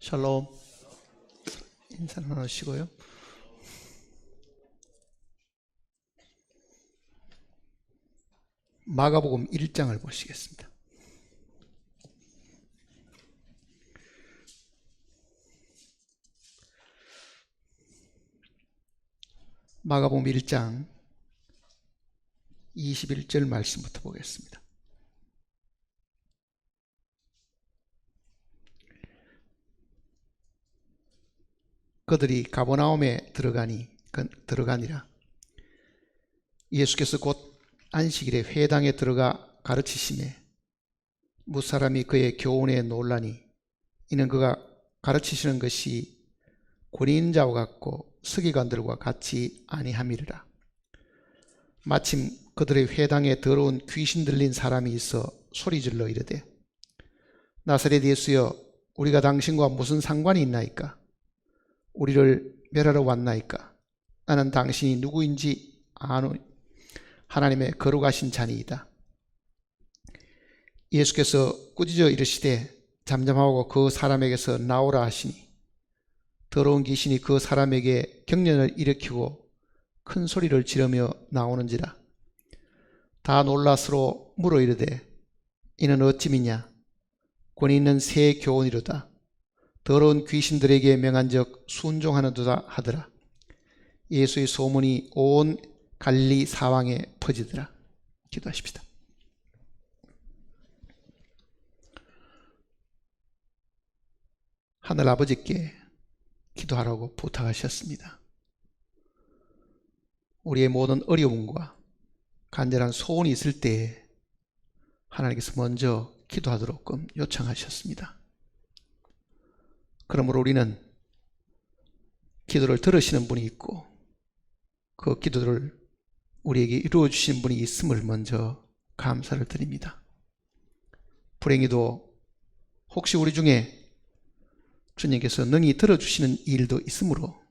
샬롬. 인사 나누시고요. 마가복음 1장을 보시겠습니다. 마가복음 1장 21절 말씀부터 보겠습니다. 그들이 가버나움에 들어가니라. 예수께서 곧 안식일에 회당에 들어가 가르치시매 무사람이 그의 교훈에 놀라니 이는 그가 가르치시는 것이 권위인자와 같고 서기관들과 같이 아니함이리라. 마침 그들의 회당에 더러운 귀신 들린 사람이 있어 소리질러 이르되 나사렛 예수여, 우리가 당신과 무슨 상관이 있나이까? 우리를 멸하러 왔나이까? 나는 당신이 누구인지 아노니 하나님의 거룩하신 자니이다. 예수께서 꾸짖어 이르시되 잠잠하고 그 사람에게서 나오라 하시니 더러운 귀신이 그 사람에게 경련을 일으키고 큰 소리를 지르며 나오는지라. 다 놀라 서로 물어 이르되 이는 어찌미냐? 권위 있는 새 교훈이로다. 더러운 귀신들에게 명한즉 순종하는도다 하더라. 예수의 소문이 온 갈릴리 사방에 퍼지더라. 기도하십시다. 하늘 아버지께 기도하라고 부탁하셨습니다. 우리의 모든 어려움과 간절한 소원이 있을 때 하나님께서 먼저 기도하도록끔 요청하셨습니다. 그러므로 우리는 기도를 들으시는 분이 있고 그 기도를 우리에게 이루어 주신 분이 있음을 먼저 감사를 드립니다. 불행히도 혹시 우리 중에 주님께서 능히 들어주시는 일도 있으므로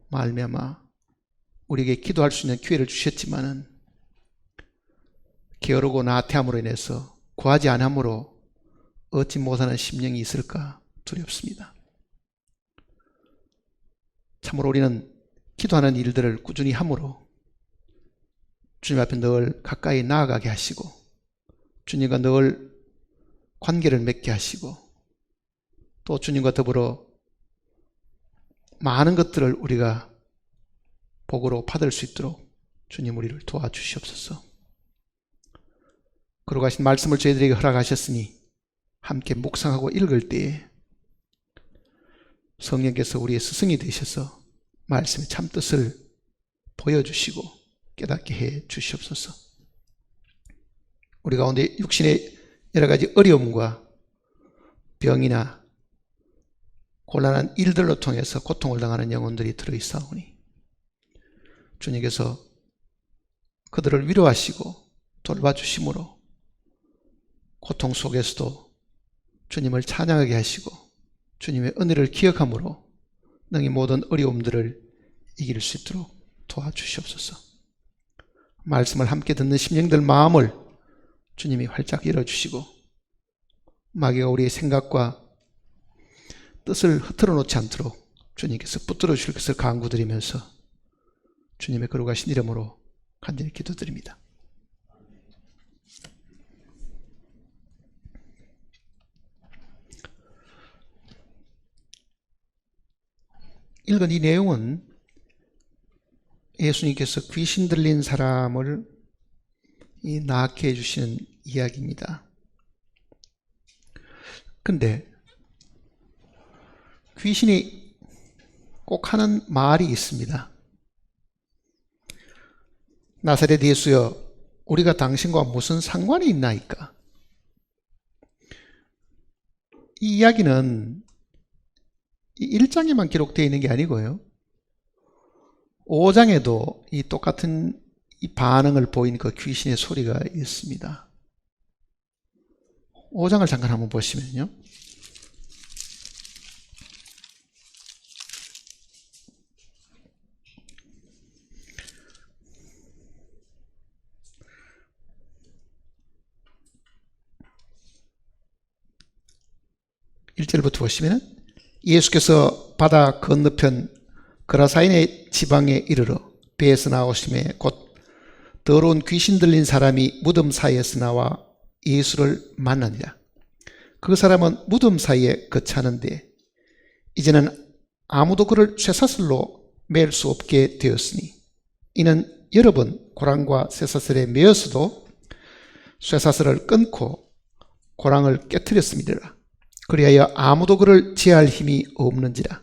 말미암아 우리에게 기도할 수 있는 기회를 주셨지만은 게으르고 나태함으로 인해서 구하지 않음으로 얻지 못하는 심령이 있을까 두렵습니다. 참으로 우리는 기도하는 일들을 꾸준히 함으로 주님 앞에 늘 가까이 나아가게 하시고 주님과 늘 관계를 맺게 하시고 또 주님과 더불어 많은 것들을 우리가 복으로 받을 수 있도록 주님 우리를 도와주시옵소서. 그러고 하신 말씀을 저희들에게 허락하셨으니 함께 묵상하고 읽을 때에 성령께서 우리의 스승이 되셔서 말씀의 참뜻을 보여주시고 깨닫게 해 주시옵소서. 우리 가운데 육신의 여러 가지 어려움과 병이나 곤란한 일들로 통해서 고통을 당하는 영혼들이 들어있사오니 주님께서 그들을 위로하시고 돌봐주심으로 고통 속에서도 주님을 찬양하게 하시고 주님의 은혜를 기억함으로 능히 모든 어려움들을 이길 수 있도록 도와주시옵소서. 말씀을 함께 듣는 심령들 마음을 주님이 활짝 열어주시고 마귀가 우리의 생각과 뜻을 흐트러 놓지 않도록 주님께서 붙들어 주실 것을 간구드리면서 주님의 거룩하신 이름으로 간절히 기도드립니다. 읽은 이 내용은 예수님께서 귀신 들린 사람을 낫게 해주시는 이야기입니다. 근데 귀신이 꼭 하는 말이 있습니다. 나사렛 예수여, 우리가 당신과 무슨 상관이 있나이까? 이 이야기는 1장에만 기록되어 있는 게 아니고요. 5장에도 이 똑같은 이 반응을 보이는 그 귀신의 소리가 있습니다. 5장을 잠깐 한번 보시면요. (1절부터) 보시면 예수께서 바다 건너편 그라사인의 지방에 이르러 배에서 나오심에 곧 더러운 귀신 들린 사람이 무덤 사이에서 나와 예수를 만나니라. 그 사람은 무덤 사이에 거처하는데 이제는 아무도 그를 쇠사슬로 맬 수 없게 되었으니 이는 여러 번 고랑과 쇠사슬에 매어서도 쇠사슬을 끊고 고랑을 깨뜨렸음이라. 그리하여 아무도 그를 제할 힘이 없는지라.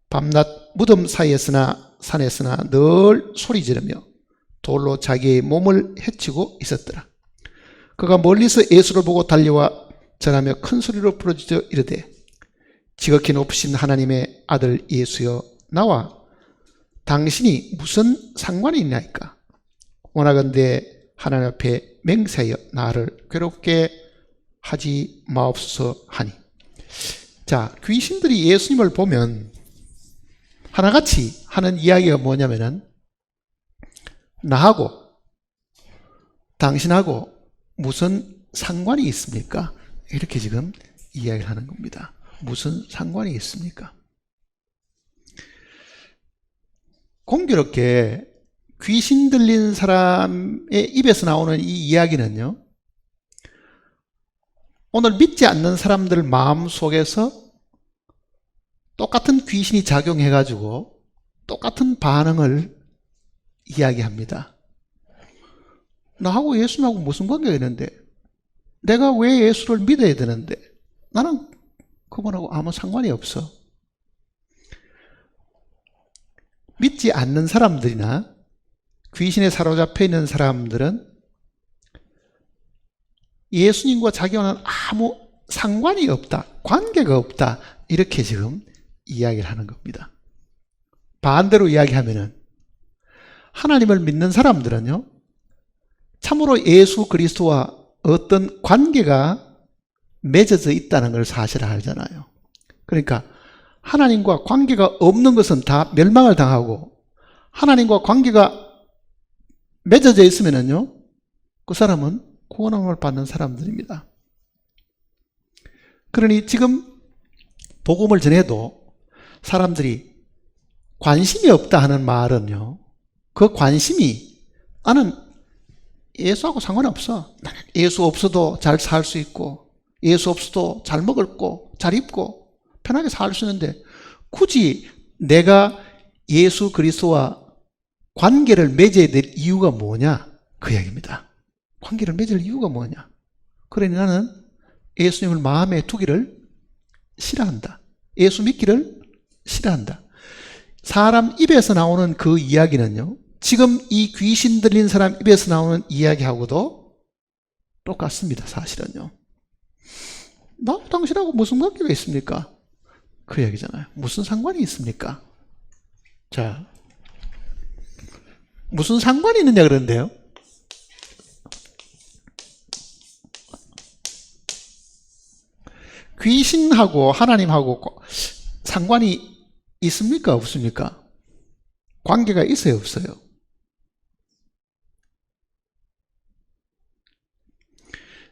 밤낮 무덤 사이에서나 산에서나 늘 소리 지르며 돌로 자기의 몸을 해치고 있었더라. 그가 멀리서 예수를 보고 달려와 전하며 큰 소리로 부르짖어 이르되 지극히 높으신 하나님의 아들 예수여, 나와 당신이 무슨 상관이 있나이까? 원하건대 하나님 앞에 맹세하여 나를 괴롭게 하지 마옵소서 하니. 자, 귀신들이 예수님을 보면 하나같이 하는 이야기가 뭐냐면은 나하고 당신하고 무슨 상관이 있습니까? 이렇게 지금 이야기를 하는 겁니다. 무슨 상관이 있습니까? 공교롭게 귀신 들린 사람의 입에서 나오는 이 이야기는요, 오늘 믿지 않는 사람들 마음 속에서 똑같은 귀신이 작용해가지고 똑같은 반응을 이야기합니다. 나하고 예수님하고 무슨 관계가 있는데, 내가 왜 예수를 믿어야 되는데, 나는 그분하고 아무 상관이 없어. 믿지 않는 사람들이나 귀신에 사로잡혀 있는 사람들은 예수님과 자기와는 아무 상관이 없다, 관계가 없다, 이렇게 지금 이야기를 하는 겁니다. 반대로 이야기하면은 하나님을 믿는 사람들은요, 참으로 예수 그리스도와 어떤 관계가 맺어져 있다는 걸 사실을 알잖아요. 그러니까 하나님과 관계가 없는 것은 다 멸망을 당하고, 하나님과 관계가 맺어져 있으면은요, 그 사람은 구원함을 받는 사람들입니다. 그러니 지금 복음을 전해도 사람들이 관심이 없다 하는 말은요, 그 관심이 나는 예수하고 상관없어. 나는 예수 없어도 잘 살 수 있고, 예수 없어도 잘 먹고 잘 입고 편하게 살 수 있는데 굳이 내가 예수 그리스도와 관계를 맺어야 될 이유가 뭐냐? 그 이야기입니다. 관계를 맺을 이유가 뭐냐? 그러니 나는 예수님을 마음에 두기를 싫어한다. 예수 믿기를 싫어한다. 사람 입에서 나오는 그 이야기는요, 지금 이 귀신 들린 사람 입에서 나오는 이야기하고도 똑같습니다. 사실은요. 나하고 당신하고 무슨 관계가 있습니까? 그 얘기잖아요. 무슨 상관이 있습니까? 자, 무슨 상관이 있느냐 그런데요. 귀신하고 하나님하고 상관이 있습니까? 없습니까? 관계가 있어요? 없어요?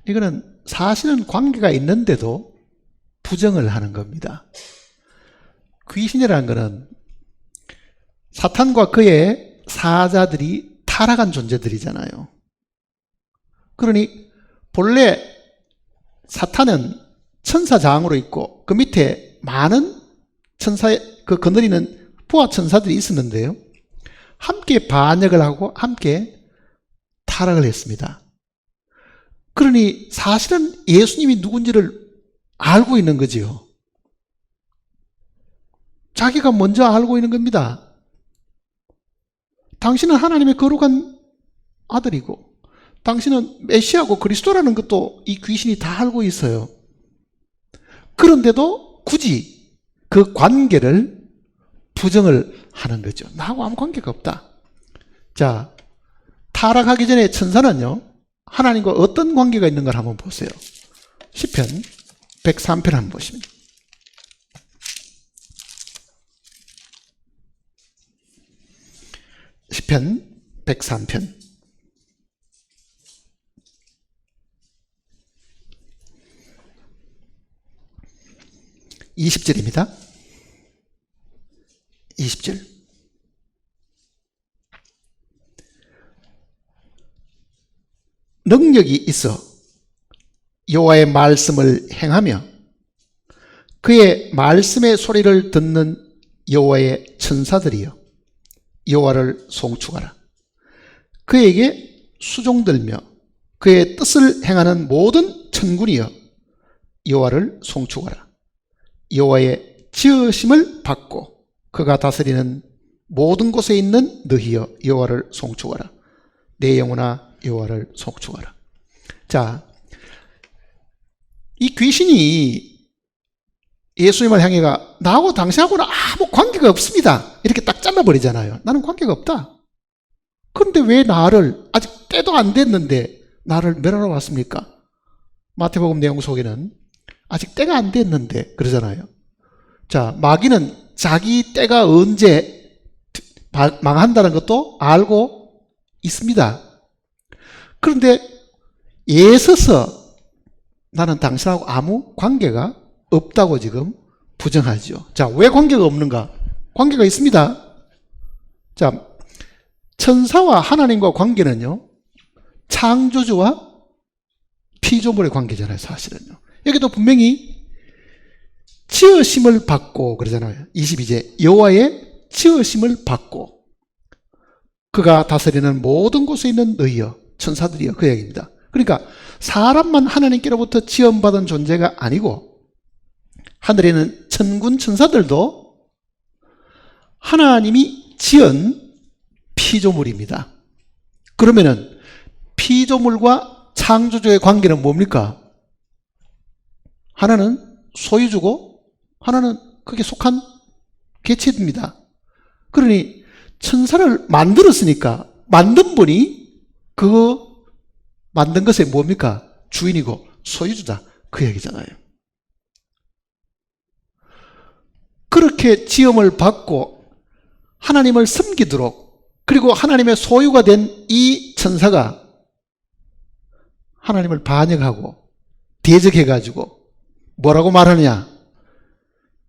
이거는 사실은 관계가 있는데도 부정을 하는 겁니다. 귀신이라는 것은 사탄과 그의 사자들이 타락한 존재들이잖아요. 그러니 본래 사탄은 천사장으로 있고 그 밑에 많은 천사의 그 거느리는 부하 천사들이 있었는데요, 함께 반역을 하고 함께 타락을 했습니다. 그러니 사실은 예수님이 누군지를 알고 있는 거지요. 자기가 먼저 알고 있는 겁니다. 당신은 하나님의 거룩한 아들이고 당신은 메시아고 그리스도라는 것도 이 귀신이 다 알고 있어요. 그런데도 굳이 그 관계를 부정을 하는 거죠. 나하고 아무 관계가 없다. 자, 타락하기 전에 천사는요, 하나님과 어떤 관계가 있는 걸 한번 보세요. 시편 103편 한번 보시면, 시편 103편 20절입니다. 20절. 능력이 있어 여호와의 말씀을 행하며 그의 말씀의 소리를 듣는 여호와의 천사들이여 여호와를 송축하라. 그에게 수종들며 그의 뜻을 행하는 모든 천군이여 여호와를 송축하라. 여호와의 지으심을 받고 그가 다스리는 모든 곳에 있는 너희여 여호와를 송축하라. 내 영혼아 여호와를 송축하라. 자, 이 귀신이 예수님을 향해가 나하고 당신하고는 아무 관계가 없습니다 이렇게 딱 잘라버리잖아요. 나는 관계가 없다. 그런데 왜 나를 아직 때도 안 됐는데 나를 멸하러 왔습니까? 마태복음 내용 속에는 아직 때가 안 됐는데 그러잖아요. 자, 마귀는 자기 때가 언제 망한다는 것도 알고 있습니다. 그런데 애써서 나는 당신하고 아무 관계가 없다고 지금 부정하죠. 자, 왜 관계가 없는가? 관계가 있습니다. 자, 천사와 하나님과 관계는요, 창조주와 피조물의 관계잖아요, 사실은요. 여기도 분명히 지으심을 받고 그러잖아요. 22절. 여호와의 지으심을 받고 그가 다스리는 모든 곳에 있는 너희여 천사들이여 그 얘기입니다. 그러니까 사람만 하나님께로부터 지음받은 존재가 아니고 하늘에 있는 천군 천사들도 하나님이 지은 피조물입니다. 그러면은 피조물과 창조주의 관계는 뭡니까? 하나는 소유주고 하나는 그게 속한 개체입니다. 그러니 천사를 만들었으니까 만든 분이 그 만든 것의 뭡니까? 주인이고 소유주다 그 얘기잖아요. 그렇게 지음을 받고 하나님을 섬기도록 그리고 하나님의 소유가 된 이 천사가 하나님을 반역하고 대적해가지고 뭐라고 말하느냐?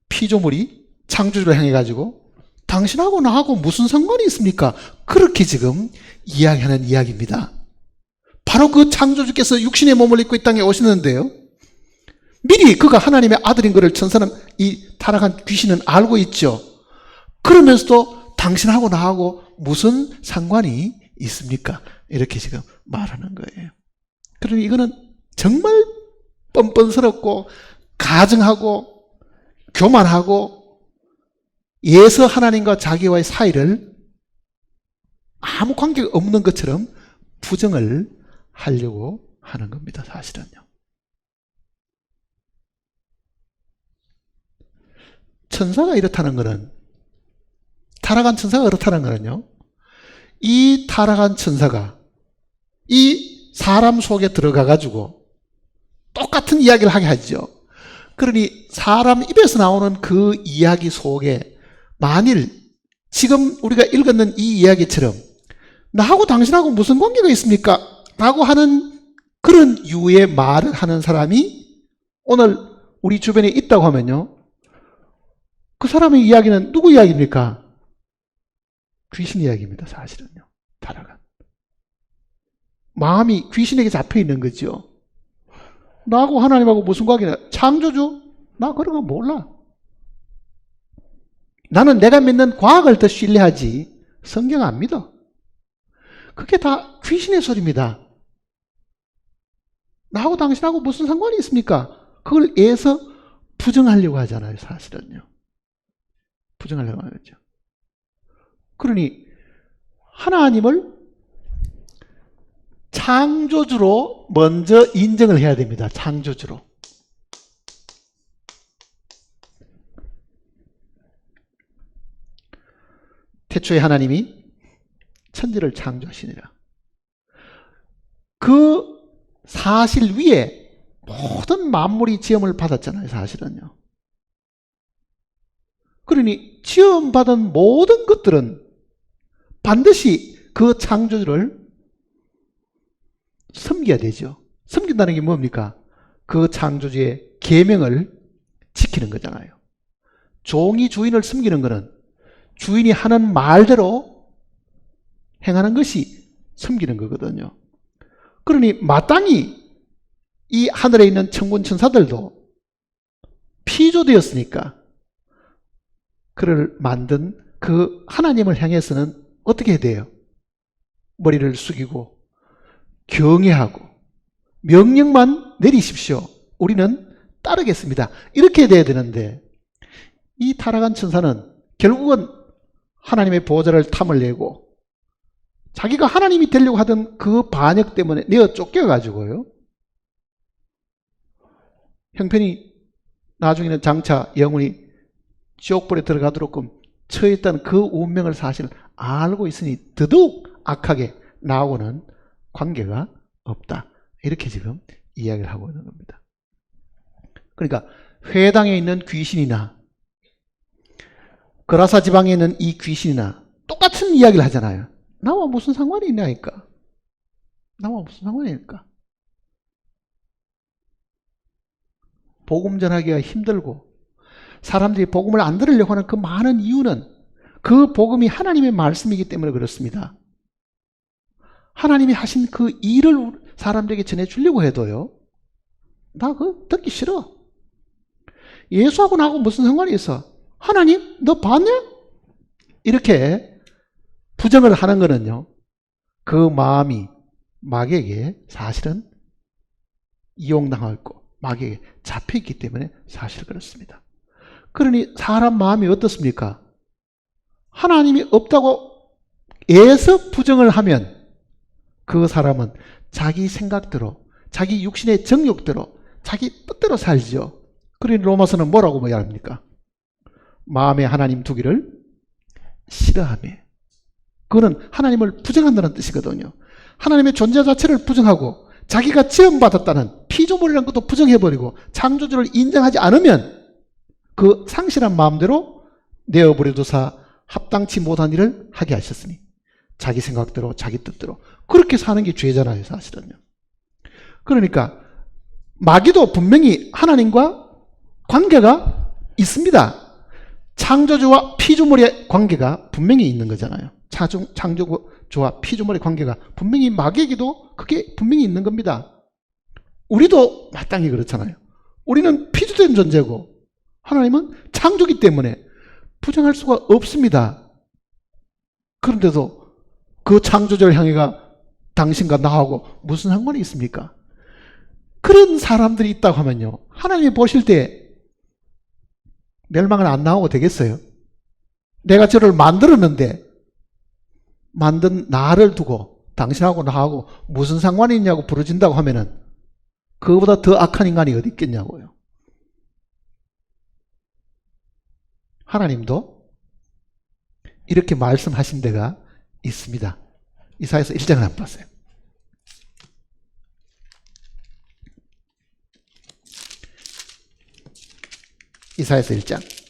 피조물이 창조주를 향해가지고 당신하고 나하고 무슨 상관이 있습니까? 그렇게 지금 이야기하는 이야기입니다. 바로 그 창조주께서 육신의 몸을 입고 이 땅에 오시는데요, 미리 그가 하나님의 아들인 것을 천사는 이 타락한 귀신은 알고 있죠. 그러면서도 당신하고 나하고 무슨 상관이 있습니까? 이렇게 지금 말하는 거예요. 그러니 이거는 정말 뻔뻔스럽고 가증하고 교만하고 예서 하나님과 자기와의 사이를 아무 관계가 없는 것처럼 부정을 하려고 하는 겁니다, 사실은요. 천사가 이렇다는 것은, 타락한 천사가 그렇다는 것은요, 이 타락한 천사가 이 사람 속에 들어가 가지고 똑같은 이야기를 하게 하죠. 그러니 사람 입에서 나오는 그 이야기 속에 만일 지금 우리가 읽었는 이 이야기처럼 나하고 당신하고 무슨 관계가 있습니까? 라고 하는 그런 유의 말을 하는 사람이 오늘 우리 주변에 있다고 하면요, 그 사람의 이야기는 누구 이야기입니까? 귀신 이야기입니다, 사실은요. 타락한 마음이 귀신에게 잡혀 있는 거죠. 나하고 하나님하고 무슨 관계냐? 창조주? 나 그런 거 몰라. 나는 내가 믿는 과학을 더 신뢰하지 성경 안 믿어. 그게 다 귀신의 소리입니다. 나하고 당신하고 무슨 상관이 있습니까? 그걸 애서 부정하려고 하잖아요, 사실은요. 부정하려고 하는 거죠. 그러니 하나님을 창조주로 먼저 인정을 해야 됩니다. 창조주로. 태초에 하나님이 천지를 창조하시니라. 그 사실 위에 모든 만물이 지음을 받았잖아요, 사실은요. 그러니 지음받은 모든 것들은 반드시 그 창조주를 섬겨야 되죠. 섬긴다는 게 뭡니까? 그 창조주의 계명을 지키는 거잖아요. 종이 주인을 섬기는 것은 주인이 하는 말대로 행하는 것이 섬기는 거거든요. 그러니 마땅히 이 하늘에 있는 천군 천사들도 피조되었으니까 그를 만든 그 하나님을 향해서는 어떻게 해야 돼요? 머리를 숙이고 경외하고 명령만 내리십시오. 우리는 따르겠습니다. 이렇게 돼야 되는데 이 타락한 천사는 결국은 하나님의 보호자를 탐을 내고 자기가 하나님이 되려고 하던 그 반역 때문에 내어 쫓겨가지고요. 형편이 나중에는 장차 영원히 지옥불에 들어가도록끔 처했다는 그 운명을 사실 알고 있으니 더더욱 악하게 나하고는 관계가 없다. 이렇게 지금 이야기를 하고 있는 겁니다. 그러니까 회당에 있는 귀신이나 거라사 지방에 있는 이 귀신이나 똑같은 이야기를 하잖아요. 나와 무슨 상관이 있냐니까. 나와 무슨 상관이 있을까. 복음 전하기가 힘들고 사람들이 복음을 안 들으려고 하는 그 많은 이유는 그 복음이 하나님의 말씀이기 때문에 그렇습니다. 하나님이 하신 그 일을 사람들에게 전해주려고 해도요. 나 그거 듣기 싫어. 예수하고 나하고 무슨 상관이 있어? 하나님 너 봤냐? 이렇게 부정을 하는 거는요. 그 마음이 마귀에게 사실은 이용당하고 있고 마귀에게 잡혀있기 때문에 사실 그렇습니다. 그러니 사람 마음이 어떻습니까? 하나님이 없다고 애서 부정을 하면 그 사람은 자기 생각대로 자기 육신의 정욕대로 자기 뜻대로 살죠. 그러니 로마서는 뭐라고 말합니까? 마음에 하나님 두기를 싫어하며 그거는 하나님을 부정한다는 뜻이거든요. 하나님의 존재 자체를 부정하고 자기가 지음받았다는 피조물이라는 것도 부정해버리고 창조주를 인정하지 않으면 그 상실한 마음대로 내어버려두사 합당치 못한 일을 하게 하셨으니 자기 생각대로 자기 뜻대로 그렇게 사는 게 죄잖아요. 사실은요. 그러니까 마귀도 분명히 하나님과 관계가 있습니다. 창조주와 피조물의 관계가 분명히 있는 거잖아요. 창조주와 피조물의 관계가 분명히 마귀에게도 그게 분명히 있는 겁니다. 우리도 마땅히 그렇잖아요. 우리는 피조된 존재고 하나님은 창조기 때문에 부정할 수가 없습니다. 그런데도 그 창조주를 향해가 당신과 나하고 무슨 상관이 있습니까? 그런 사람들이 있다고 하면요. 하나님이 보실 때 멸망을 안 나오고 되겠어요? 내가 저를 만들었는데 만든 나를 두고 당신하고 나하고 무슨 상관이 있냐고 부르진다고 하면은 그거보다 더 악한 인간이 어디 있겠냐고요. 하나님도 이렇게 말씀하신 데가 있습니다. 이사야서 1장을 한번 봤어요. 이사야서 1장.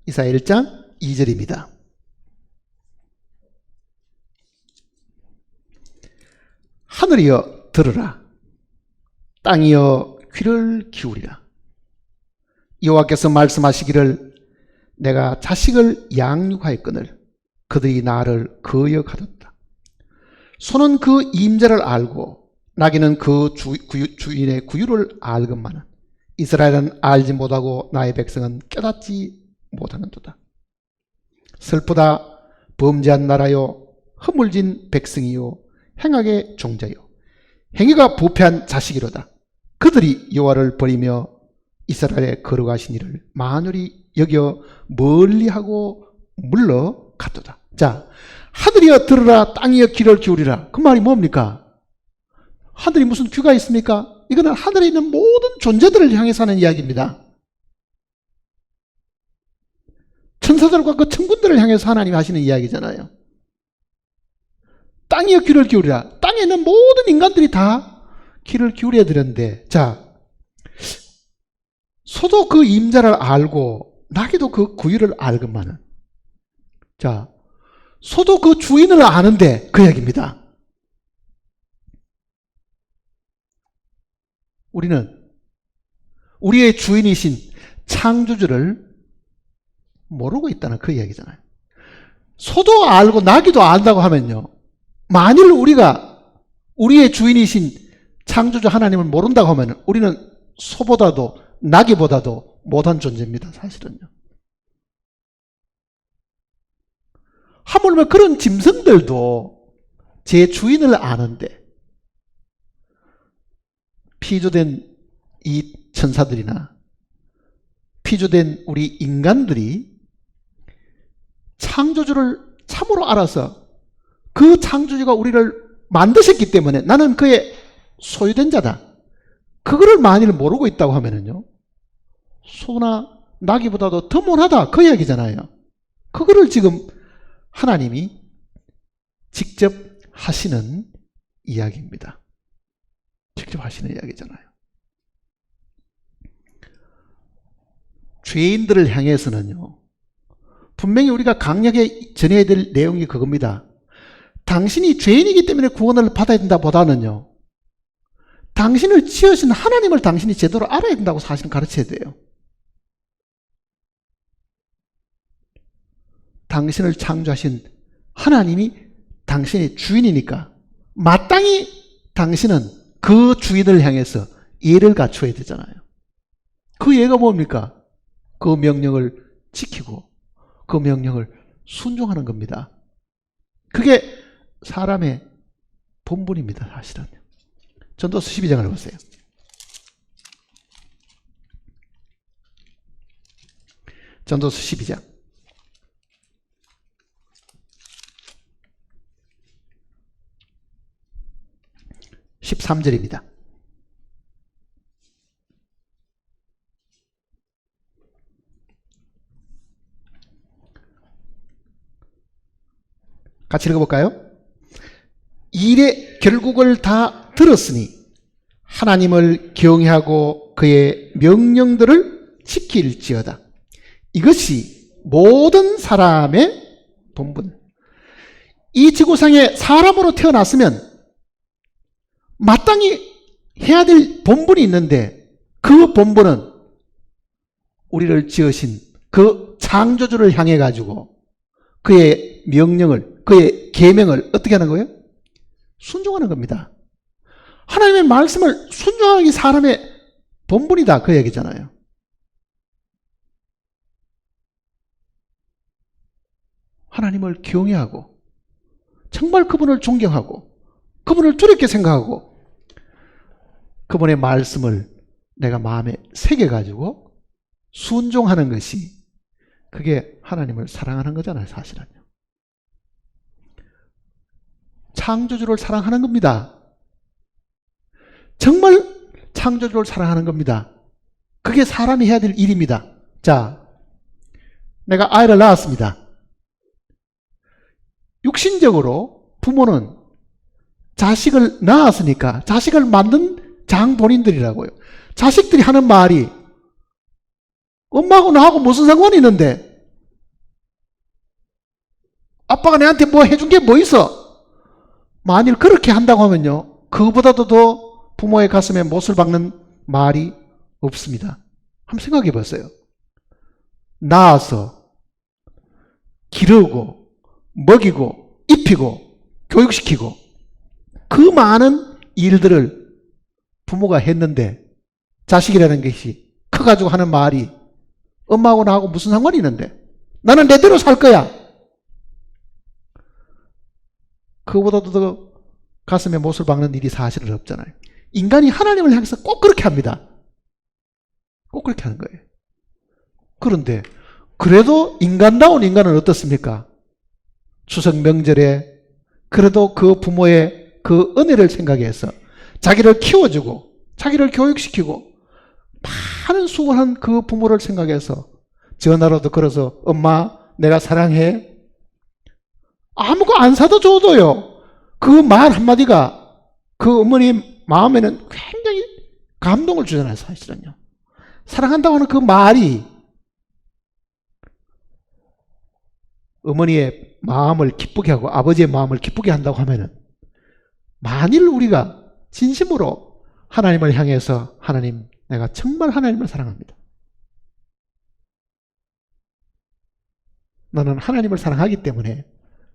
이사야 1장 2절입니다. 하늘이여 들으라. 땅이여 귀를 기울이라. 여호와께서 말씀하시기를 내가 자식을 양육하였거늘 그들이 나를 거역하였다. 소는 그 임자를 알고 나귀는 그 주인의 구유를 알건만은 이스라엘은 알지 못하고 나의 백성은 깨닫지 못하는도다. 슬프다. 범죄한 나라요 허물진 백성이요 행악의 종자요 행위가 부패한 자식이로다. 그들이 여호와를 버리며 이스라엘에 거룩하신 이를 만홀히 여겨 멀리하고 물러갔도다. 자, 하늘이여 들으라. 땅이여 귀를 기울이라. 그 말이 뭡니까? 하늘이 무슨 귀가 있습니까? 이거는 하늘에 있는 모든 존재들을 향해서 하는 이야기입니다. 천사들과 그 천군들을 향해서 하나님이 하시는 이야기잖아요. 땅이여 귀를 기울이라. 땅에 있는 모든 인간들이 다 귀를 기울여야 되는데, 자, 소도 그 임자를 알고 나귀도 그 구유를 알건만은, 자, 소도 그 주인을 아는데 그 얘기입니다. 우리는 우리의 주인이신 창조주를 모르고 있다는 그 이야기잖아요. 소도 알고 나귀도 안다고 하면요, 만일 우리가 우리의 주인이신 창조주 하나님을 모른다고 하면 우리는 소보다도 나귀보다도 못한 존재입니다. 사실은요. 하물며 그런 짐승들도 제 주인을 아는데, 피조된 이 천사들이나 피조된 우리 인간들이 창조주를 참으로 알아서 그 창조주가 우리를 만드셨기 때문에 나는 그의 소유된 자다, 그거를 만일 모르고 있다고 하면은요, 소나 나귀보다도 더 못하다, 그 이야기잖아요. 그거를 지금 하나님이 직접 하시는 이야기입니다. 직접 하시는 이야기잖아요. 죄인들을 향해서는요, 분명히 우리가 강력하게 전해야 될 내용이 그겁니다. 당신이 죄인이기 때문에 구원을 받아야 된다 보다는요, 당신을 지으신 하나님을 당신이 제대로 알아야 된다고 사실은 가르쳐야 돼요. 당신을 창조하신 하나님이 당신의 주인이니까 마땅히 당신은 그 주인을 향해서 예를 갖춰야 되잖아요. 그 예가 뭡니까? 그 명령을 지키고 그 명령을 순종하는 겁니다. 그게 사람의 본분입니다. 사실은. 전도서 12장을 보세요. 전도서 12장 13절입니다. 같이 읽어볼까요? 일의 결국을 다 들었으니 하나님을 경외하고 그의 명령들을 지킬지어다. 이것이 모든 사람의 본분. 이 지구상에 사람으로 태어났으면 마땅히 해야 될 본분이 있는데, 그 본분은 우리를 지으신 그 창조주를 향해 가지고 그의 명령을, 그의 계명을 어떻게 하는 거예요? 순종하는 겁니다. 하나님의 말씀을 순종하는 게 사람의 본분이다, 그 얘기잖아요. 하나님을 경외하고 정말 그분을 존경하고 그분을 두렵게 생각하고 그분의 말씀을 내가 마음에 새겨가지고 순종하는 것이, 그게 하나님을 사랑하는 거잖아요. 사실은요. 창조주를 사랑하는 겁니다. 정말 창조주를 사랑하는 겁니다. 그게 사람이 해야 될 일입니다. 자, 내가 아이를 낳았습니다. 육신적으로 부모는 자식을 낳았으니까 자식을 만든 장본인들이라고요. 자식들이 하는 말이 엄마하고 나하고 무슨 상관이 있는데, 아빠가 내한테 뭐 해준 게 뭐 있어? 만일 그렇게 한다고 하면요, 그보다도 더 부모의 가슴에 못을 박는 말이 없습니다. 한번 생각해 보세요. 낳아서 기르고 먹이고 입히고 교육시키고 그 많은 일들을 부모가 했는데, 자식이라는 것이 커가지고 하는 말이 엄마하고 나하고 무슨 상관이 있는데, 나는 내대로 살 거야. 그보다도 더 가슴에 못을 박는 일이 사실은 없잖아요. 인간이 하나님을 향해서 꼭 그렇게 합니다. 꼭 그렇게 하는 거예요. 그런데 그래도 인간다운 인간은 어떻습니까? 추석 명절에 그래도 그 부모의 그 은혜를 생각해서 자기를 키워주고 자기를 교육시키고 많은 수고한 그 부모를 생각해서 전화로도 걸어서 엄마 내가 사랑해, 아무거 안 사다 줘도요, 그 말 한마디가 그 어머니 마음에는 굉장히 감동을 주잖아요. 사실은요. 사랑한다고 하는 그 말이 어머니의 마음을 기쁘게 하고 아버지의 마음을 기쁘게 한다고 하면은, 만일 우리가 진심으로 하나님을 향해서 하나님, 내가 정말 하나님을 사랑합니다. 나는 하나님을 사랑하기 때문에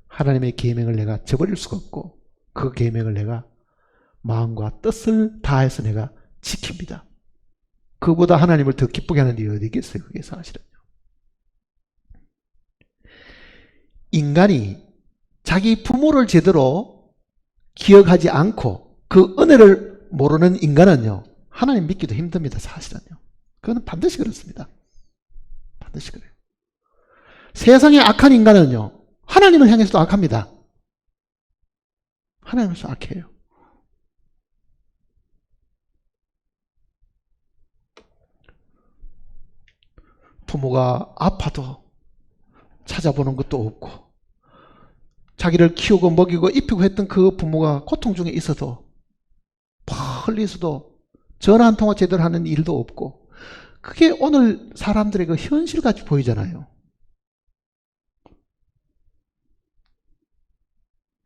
하나님의 계명을 내가 저버릴 수가 없고 그 계명을 내가 마음과 뜻을 다해서 내가 지킵니다. 그보다 하나님을 더 기쁘게 하는 일이 어디 있겠어요? 그게 사실은요. 인간이 자기 부모를 제대로 기억하지 않고 그 은혜를 모르는 인간은요, 하나님 믿기도 힘듭니다. 사실은요. 그건 반드시 그렇습니다. 반드시 그래요. 세상에 악한 인간은요, 하나님을 향해서도 악합니다. 하나님께서 악해요. 부모가 아파도 찾아보는 것도 없고, 자기를 키우고 먹이고 입히고 했던 그 부모가 고통 중에 있어도 멀리 있어도 전화 한 통화 제대로 하는 일도 없고, 그게 오늘 사람들의 그 현실같이 보이잖아요.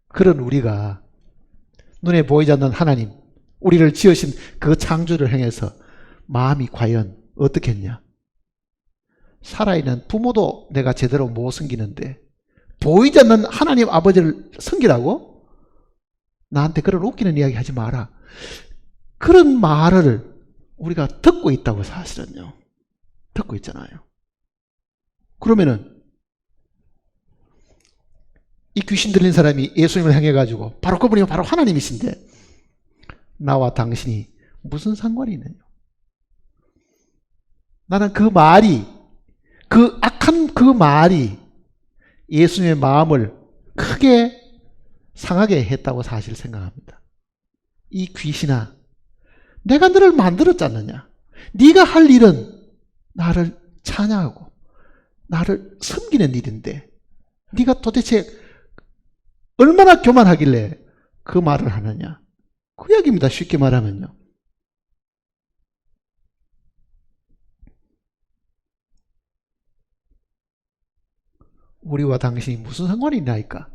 그런 우리가 눈에 보이지 않는 하나님, 우리를 지으신 그 창조를 향해서 마음이 과연 어떻겠냐? 살아있는 부모도 내가 제대로 못 섬기는데 보이지 않는 하나님 아버지를 섬기라고? 나한테 그런 웃기는 이야기 하지 마라. 그런 말을 우리가 듣고 있다고. 사실은요, 듣고 있잖아요. 그러면은 이 귀신 들린 사람이 예수님을 향해 가지고 바로 그분이 바로 하나님이신데 나와 당신이 무슨 상관이 있느냐? 나는 그 말이, 그 악한 그 말이 예수님의 마음을 크게 상하게 했다고 사실 생각합니다. 이 귀신아, 내가 너를 만들었지 않느냐? 네가 할 일은 나를 찬양하고 나를 섬기는 일인데 네가 도대체 얼마나 교만하길래 그 말을 하느냐? 그 이야기입니다. 쉽게 말하면요. 우리와 당신이 무슨 상관이 있나이까?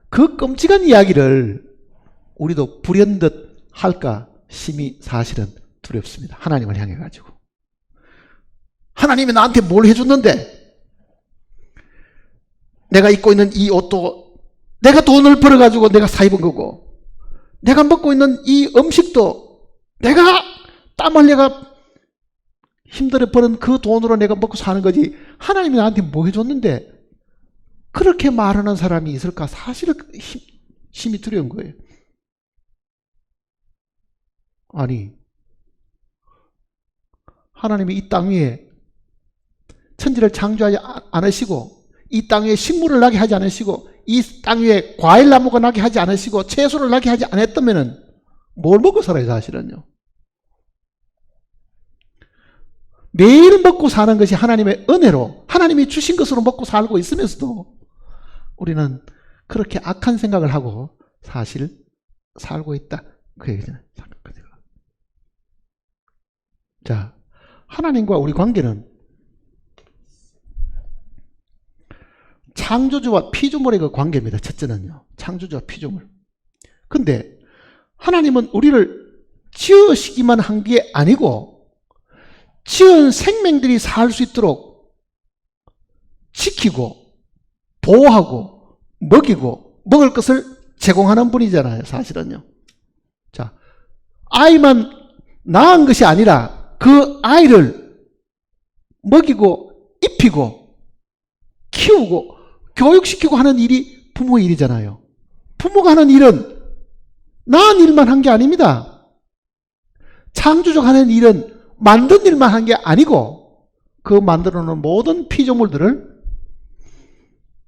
그 끔찍한 이야기를 우리도 불현듯 할까 심히 사실은 두렵습니다. 하나님을 향해 가지고. 하나님이 나한테 뭘 해줬는데, 내가 입고 있는 이 옷도 내가 돈을 벌어가지고 내가 사 입은 거고, 내가 먹고 있는 이 음식도 내가 땀 흘려가 힘들어 버는 그 돈으로 내가 먹고 사는 거지, 하나님이 나한테 뭐 해줬는데 그렇게 말하는 사람이 있을까? 사실은 심히 두려운 거예요. 아니, 하나님이 이 땅 위에 천지를 창조하지 않으시고 이 땅 위에 식물을 나게 하지 않으시고 이 땅 위에 과일나무가 나게 하지 않으시고 채소를 나게 하지 않았다면 뭘 먹고 살아요? 사실은요. 매일 먹고 사는 것이 하나님의 은혜로 하나님이 주신 것으로 먹고 살고 있으면서도 우리는 그렇게 악한 생각을 하고 사실 살고 있다. 그 얘기잖아요. 자, 하나님과 우리 관계는 창조주와 피조물의 그 관계입니다. 첫째는요, 창조주와 피조물. 근데 하나님은 우리를 지으시기만 한 게 아니고 지은 생명들이 살 수 있도록 지키고 보호하고 먹이고 먹을 것을 제공하는 분이잖아요. 사실은요. 자, 아이만 낳은 것이 아니라 그 아이를 먹이고 입히고 키우고 교육시키고 하는 일이 부모의 일이잖아요. 부모가 하는 일은 낳은 일만 한 게 아닙니다. 창조주가 하는 일은 만든 일만 한 게 아니고 그 만들어 놓은 모든 피조물들을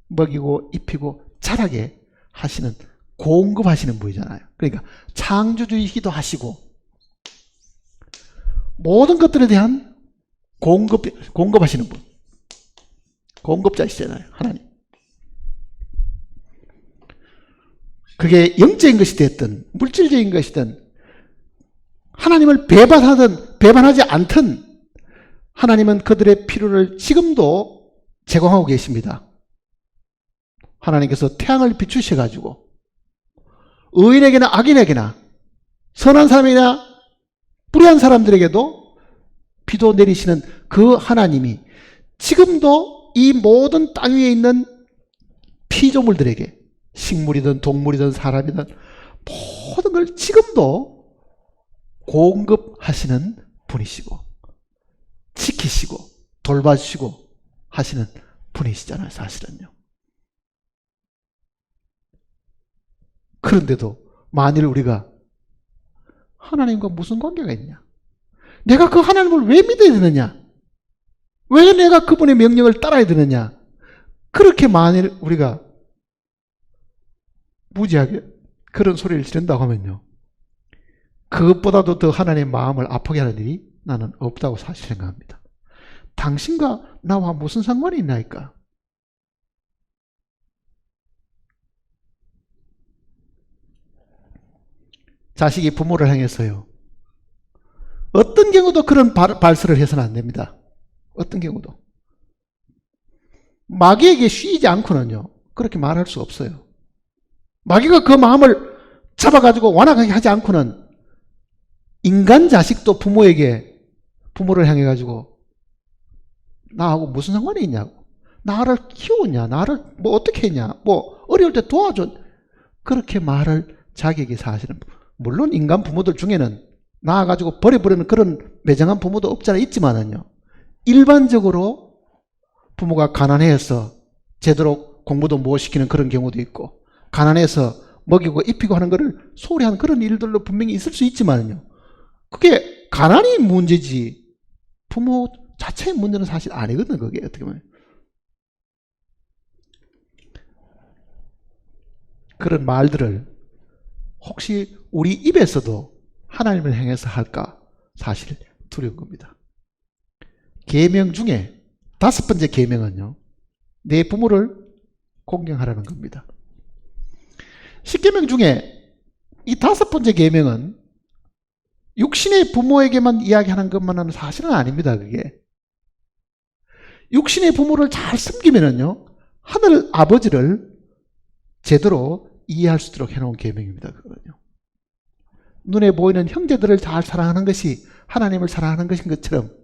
먹이고 입히고 자라게 하시는, 공급하시는 분이잖아요. 그러니까 창조주이기도 하시고 모든 것들에 대한 공급하시는 분, 공급자이시잖아요. 하나님. 그게 영적인 것이 됐든 물질적인 것이든 하나님을 배반하든 배반하지 않든 하나님은 그들의 필요를 지금도 제공하고 계십니다. 하나님께서 태양을 비추셔가지고 의인에게나 악인에게나 선한 사람이나 불의한 사람들에게도 비도 내리시는 그 하나님이 지금도 이 모든 땅 위에 있는 피조물들에게, 식물이든 동물이든 사람이든 모든 걸 지금도 공급하시는 분이시고 지키시고 돌봐주시고 하시는 분이시잖아요, 사실은요. 그런데도 만일 우리가 하나님과 무슨 관계가 있냐? 내가 그 하나님을 왜 믿어야 되느냐? 왜 내가 그분의 명령을 따라야 되느냐? 그렇게 만일 우리가 무지하게 그런 소리를 지른다고 하면요, 그것보다도 더 하나님의 마음을 아프게 하는 일이 나는 없다고 사실 생각합니다. 당신과 나와 무슨 상관이 있나이까? 자식이 부모를 향해서요, 어떤 경우도 그런 발설을 해서는 안 됩니다. 어떤 경우도. 마귀에게 쉬지 않고는요, 그렇게 말할 수 없어요. 마귀가 그 마음을 잡아가지고 완악하게 하지 않고는 인간 자식도 부모를 향해가지고 나하고 무슨 상관이 있냐고. 나를 키웠냐, 나를 뭐 어떻게 했냐, 뭐 어려울 때 도와줘. 그렇게 말할 자격이 사실은, 물론 인간 부모들 중에는 나와가지고 버려버리는 그런 매정한 부모도 없잖아, 있지만은요, 일반적으로 부모가 가난해서 제대로 공부도 못 시키는 그런 경우도 있고, 가난해서 먹이고 입히고 하는 거를 소홀히 하는 그런 일들도 분명히 있을 수 있지만요, 그게 가난이 문제지 부모 자체의 문제는 사실 아니거든요. 그게 어떻게 보면. 그런 말들을 혹시 우리 입에서도 하나님을 향해서 할까 사실 두려운 겁니다. 계명 중에 5번째 계명은요, 내 부모를 공경하라는 겁니다. 10계명 중에 이 5번째 계명은 육신의 부모에게만 이야기하는 것만은 사실은 아닙니다. 그게 육신의 부모를 잘 섬기면은요, 하늘 아버지를 제대로 이해할 수 있도록 해놓은 계명입니다. 그거는요. 눈에 보이는 형제들을 잘 사랑하는 것이 하나님을 사랑하는 것인 것처럼,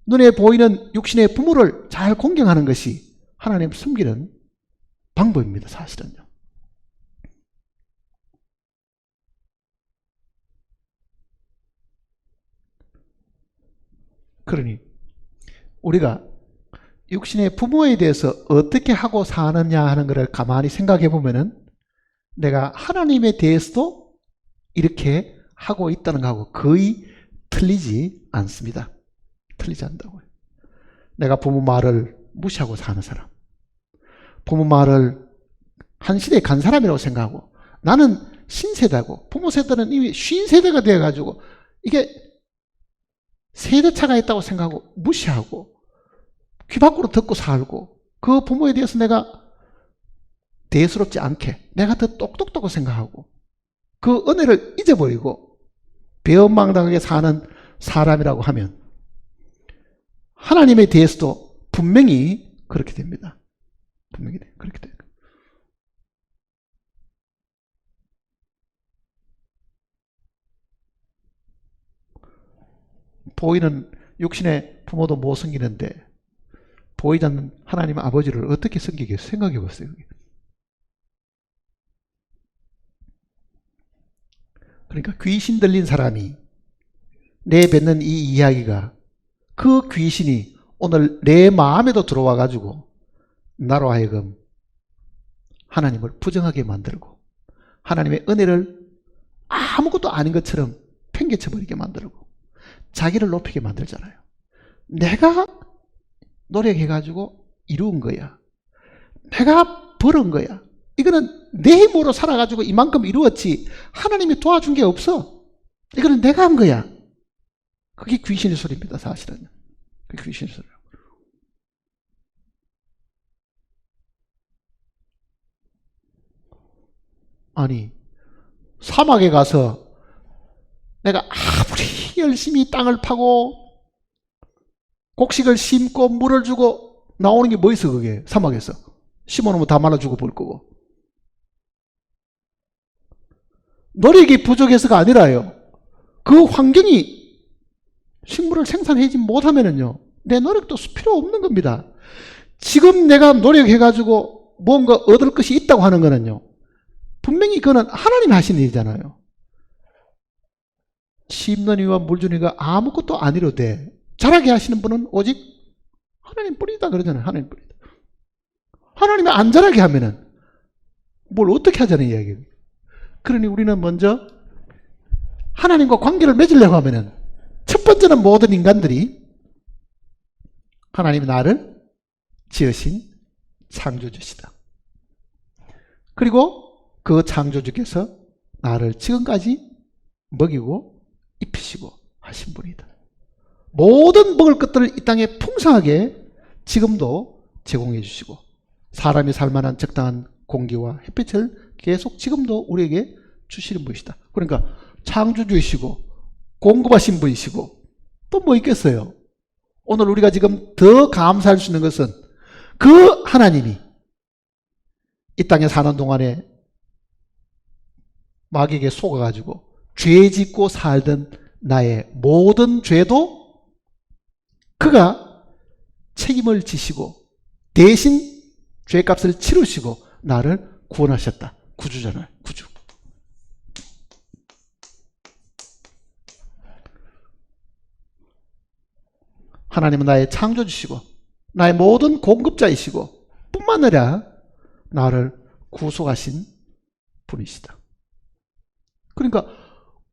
눈에 보이는 육신의 부모를 잘 공경하는 것이 하나님을 섬기는 방법입니다. 사실은요. 그러니 우리가 육신의 부모에 대해서 어떻게 하고 사느냐 하는 것을 가만히 생각해 보면은, 내가 하나님에 대해서도 이렇게 하고 있다는 것하고 거의 틀리지 않습니다. 틀리지 않다고요. 내가 부모 말을 무시하고 사는 사람, 부모 말을 한 시대에 간 사람이라고 생각하고, 나는 신세대고 부모 세대는 이미 50세대가 되어가지고 이게 세대차가 있다고 생각하고 무시하고 귀 밖으로 듣고 살고, 그 부모에 대해서 내가 대수롭지 않게 내가 더 똑똑하다고 생각하고 그 은혜를 잊어버리고 배은망덕하게 사는 사람이라고 하면 하나님에 대해서도 분명히 그렇게 됩니다. 분명히 그렇게 돼요. 보이는 육신의 부모도 못 섬기는데 보이지 않는 하나님 아버지를 어떻게 섬기겠어요? 생각해 보세요. 그러니까 귀신 들린 사람이 내뱉는 이 이야기가, 그 귀신이 오늘 내 마음에도 들어와 가지고 나로 하여금 하나님을 부정하게 만들고 하나님의 은혜를 아무것도 아닌 것처럼 팽개쳐 버리게 만들고 자기를 높이게 만들잖아요. 내가 노력해가지고 이룬 거야. 내가 벌은 거야. 이거는 내 힘으로 살아가지고 이만큼 이루었지 하나님이 도와준 게 없어. 이거는 내가 한 거야. 그게 귀신의 소리입니다. 사실은. 그게 귀신의 소리예요. 아니, 사막에 가서 내가 아무리 열심히 땅을 파고 곡식을 심고 물을 주고 나오는 게 뭐 있어? 그게 사막에서 심어놓으면 다 말라 죽어 볼 거고, 노력이 부족해서가 아니라요. 그 환경이 식물을 생산하지 못하면은요, 내 노력도 필요 없는 겁니다. 지금 내가 노력해가지고 뭔가 얻을 것이 있다고 하는 거는요, 분명히 그거는 하나님이 하신 일이잖아요. 심는 이와 물 주는 이가 아무것도 아니로되 자라게 하시는 분은 오직 하나님 뿐이다 그러잖아요. 하나님 뿐이다. 하나님이 안 자라게 하면은 뭘 어떻게 하자는 이야기예요. 그러니 우리는 먼저 하나님과 관계를 맺으려고 하면은 첫 번째는 모든 인간들이 하나님이 나를 지으신 창조주시다. 그리고 그 창조주께서 나를 지금까지 먹이고 입히시고 하신 분이다. 모든 먹을 것들을 이 땅에 풍성하게 지금도 제공해 주시고 사람이 살만한 적당한 공기와 햇빛을 계속 지금도 우리에게 주시는 분이시다. 그러니까 창조주이시고 공급하신 분이시고 또 뭐 있겠어요? 오늘 우리가 지금 더 감사할 수 있는 것은 그 하나님이 이 땅에 사는 동안에 마귀에게 속아가지고 죄 짓고 살던 나의 모든 죄도 그가 책임을 지시고 대신 죄값을 치르시고 나를 구원하셨다. 구주잖아요. 구주. 하나님은 나의 창조주시고 나의 모든 공급자이시고 뿐만 아니라 나를 구속하신 분이시다. 그러니까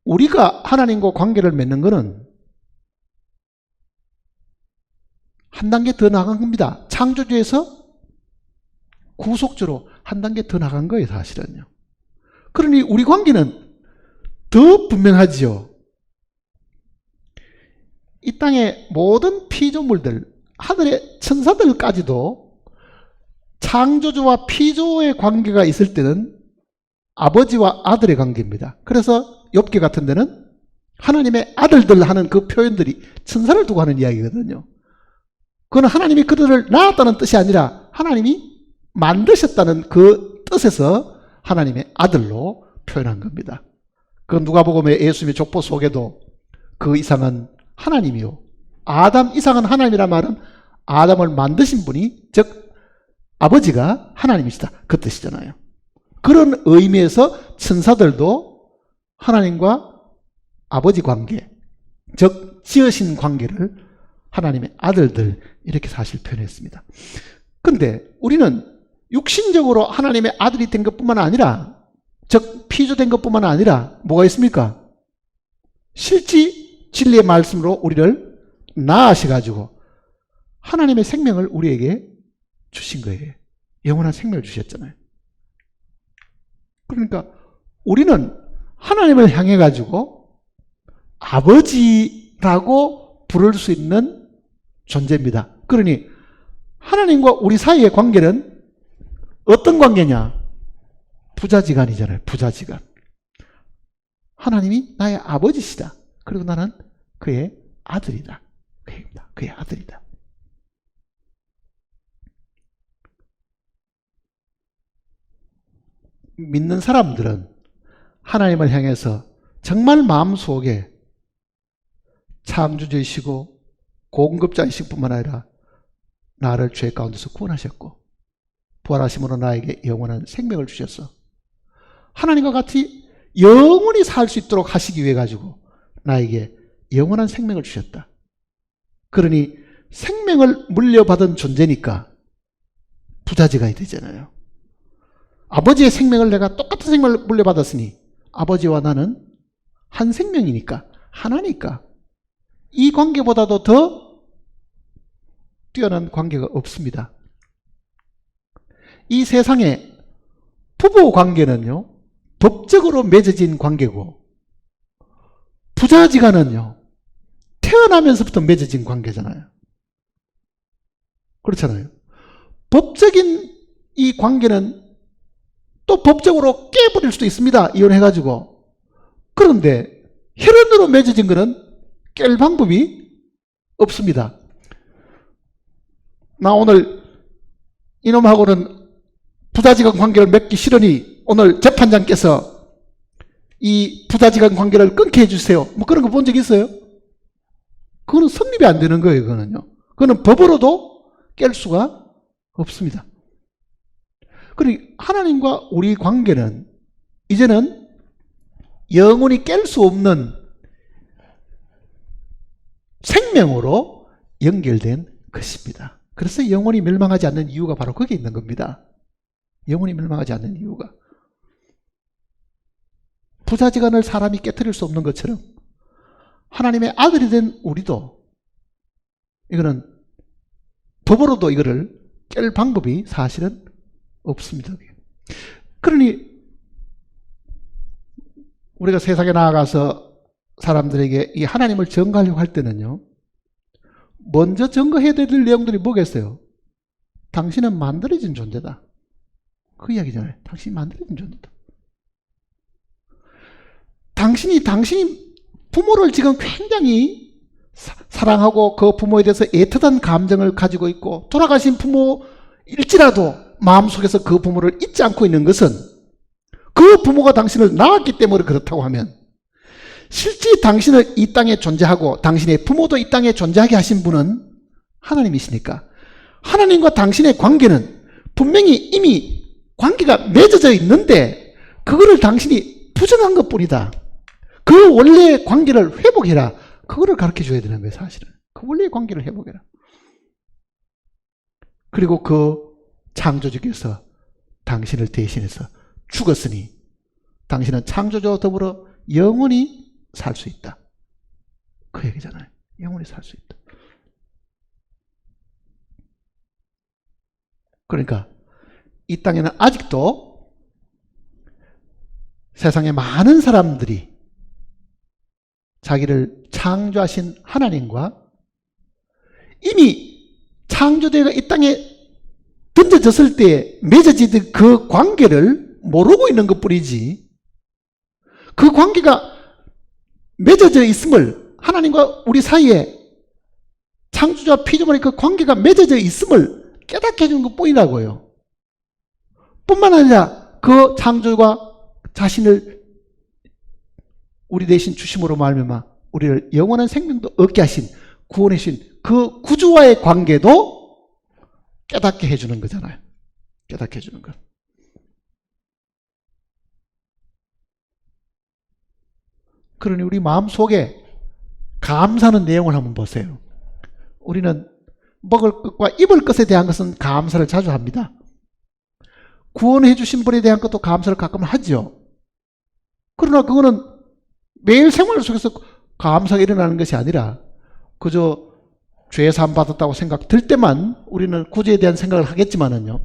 우리가 하나님과 관계를 맺는 것은 한 단계 더 나간 겁니다. 창조주에서 구속주로 한 단계 더 나간 거예요, 사실은요. 그러니 우리 관계는 더 분명하지요. 이 땅의 모든 피조물들, 하늘의 천사들까지도 창조주와 피조의 관계가 있을 때는 아버지와 아들의 관계입니다. 그래서 욥기 같은 데는 하나님의 아들들 하는 그 표현들이 천사를 두고 하는 이야기거든요. 그건 하나님이 그들을 낳았다는 뜻이 아니라 하나님이 만드셨다는 그 뜻에서 하나님의 아들로 표현한 겁니다. 그 누가복음의 예수님의 족보 속에도 그 이상은 하나님이요. 아담 이상은 하나님이란 말은 아담을 만드신 분이 즉 아버지가 하나님이시다. 그 뜻이잖아요. 그런 의미에서 천사들도 하나님과 아버지 관계, 즉 지으신 관계를 하나님의 아들들 이렇게 사실 표현했습니다. 그런데 우리는 육신적으로 하나님의 아들이 된 것뿐만 아니라 즉 피조된 것뿐만 아니라 뭐가 있습니까? 실지 진리의 말씀으로 우리를 낳으셔가지고 하나님의 생명을 우리에게 주신 거예요. 영원한 생명을 주셨잖아요. 그러니까 우리는 하나님을 향해 가지고 아버지라고 부를 수 있는 존재입니다. 그러니 하나님과 우리 사이의 관계는 어떤 관계냐? 부자지간이잖아요. 부자지간. 하나님이 나의 아버지시다. 그리고 나는 그의 아들이다. 그의 아들이다. 믿는 사람들은 하나님을 향해서 정말 마음속에 창조주이시고 공급자이신 뿐만 아니라 나를 죄 가운데서 구원하셨고 부활하심으로 나에게 영원한 생명을 주셔서 하나님과 같이 영원히 살 수 있도록 하시기 위해 가지고 나에게 영원한 생명을 주셨다. 그러니 생명을 물려받은 존재니까 부자지간이 되잖아요. 아버지의 생명을 내가 똑같은 생명을 물려받았으니 아버지와 나는 한 생명이니까 하나니까 이 관계보다도 더 뛰어난 관계가 없습니다. 이 세상에 부부 관계는요 법적으로 맺어진 관계고 부자지간은요 태어나면서부터 맺어진 관계잖아요. 그렇잖아요. 법적인 이 관계는 또 법적으로 깨버릴 수도 있습니다. 이혼해가지고. 그런데 혈연으로 맺어진 것은 깰 방법이 없습니다. 나 오늘 이놈하고는 부자지간 관계를 맺기 싫으니 오늘 재판장께서 이 부자지간 관계를 끊게 해주세요. 뭐 그런 거 본 적 있어요? 그거는 성립이 안 되는 거예요. 그거는요. 그거는 법으로도 깰 수가 없습니다. 그리고 하나님과 우리 관계는 이제는 영원히 깰 수 없는 생명으로 연결된 것입니다. 그래서 영원히 멸망하지 않는 이유가 바로 거기에 있는 겁니다. 영원히 멸망하지 않는 이유가. 부자지간을 사람이 깨트릴 수 없는 것처럼 하나님의 아들이 된 우리도 이거는 법으로도 이거를 깰 방법이 사실은 없습니다. 그러니 우리가 세상에 나아가서 사람들에게 이 하나님을 증거하려고 할 때는요, 먼저 증거해야 될 내용들이 뭐겠어요? 당신은 만들어진 존재다. 그 이야기잖아요. 당신이 만들어진 존재다. 당신이 부모를 지금 굉장히 사랑하고 그 부모에 대해서 애틋한 감정을 가지고 있고 돌아가신 부모일지라도 마음속에서 그 부모를 잊지 않고 있는 것은 그 부모가 당신을 낳았기 때문에 그렇다고 하면 실제 당신을 이 땅에 존재하고 당신의 부모도 이 땅에 존재하게 하신 분은 하나님이시니까 하나님과 당신의 관계는 분명히 이미 관계가 맺어져 있는데 그거를 당신이 부정한 것뿐이다. 그 원래의 관계를 회복해라. 그거를 가르쳐 줘야 되는 거예요. 사실은 그 원래의 관계를 회복해라. 그리고 그 창조주께서 당신을 대신해서 죽었으니 당신은 창조주와 더불어 영원히 살 수 있다. 그 얘기잖아요. 영원히 살 수 있다. 그러니까 이 땅에는 아직도 세상에 많은 사람들이 자기를 창조하신 하나님과 이미 창조대가 이 땅에 던져졌을 때 맺어지던 그 관계를 모르고 있는 것뿐이지 그 관계가 맺어져 있음을 하나님과 우리 사이에 창조주와 피조물의 그 관계가 맺어져 있음을 깨닫게 해주는 것뿐이라고요. 뿐만 아니라 그 창조주가 자신을 우리 대신 주심으로 말미암아 우리를 영원한 생명도 얻게 하신 구원해 주신 그 구주와의 관계도 깨닫게 해주는 거잖아요. 깨닫게 해주는 것. 그러니 우리 마음속에 감사하는 내용을 한번 보세요. 우리는 먹을 것과 입을 것에 대한 것은 감사를 자주 합니다. 구원해 주신 분에 대한 것도 감사를 가끔은 하죠. 그러나 그거는 매일 생활 속에서 감사가 일어나는 것이 아니라 그저 죄 사함 받았다고 생각 들 때만 우리는 구주에 대한 생각을 하겠지만은요.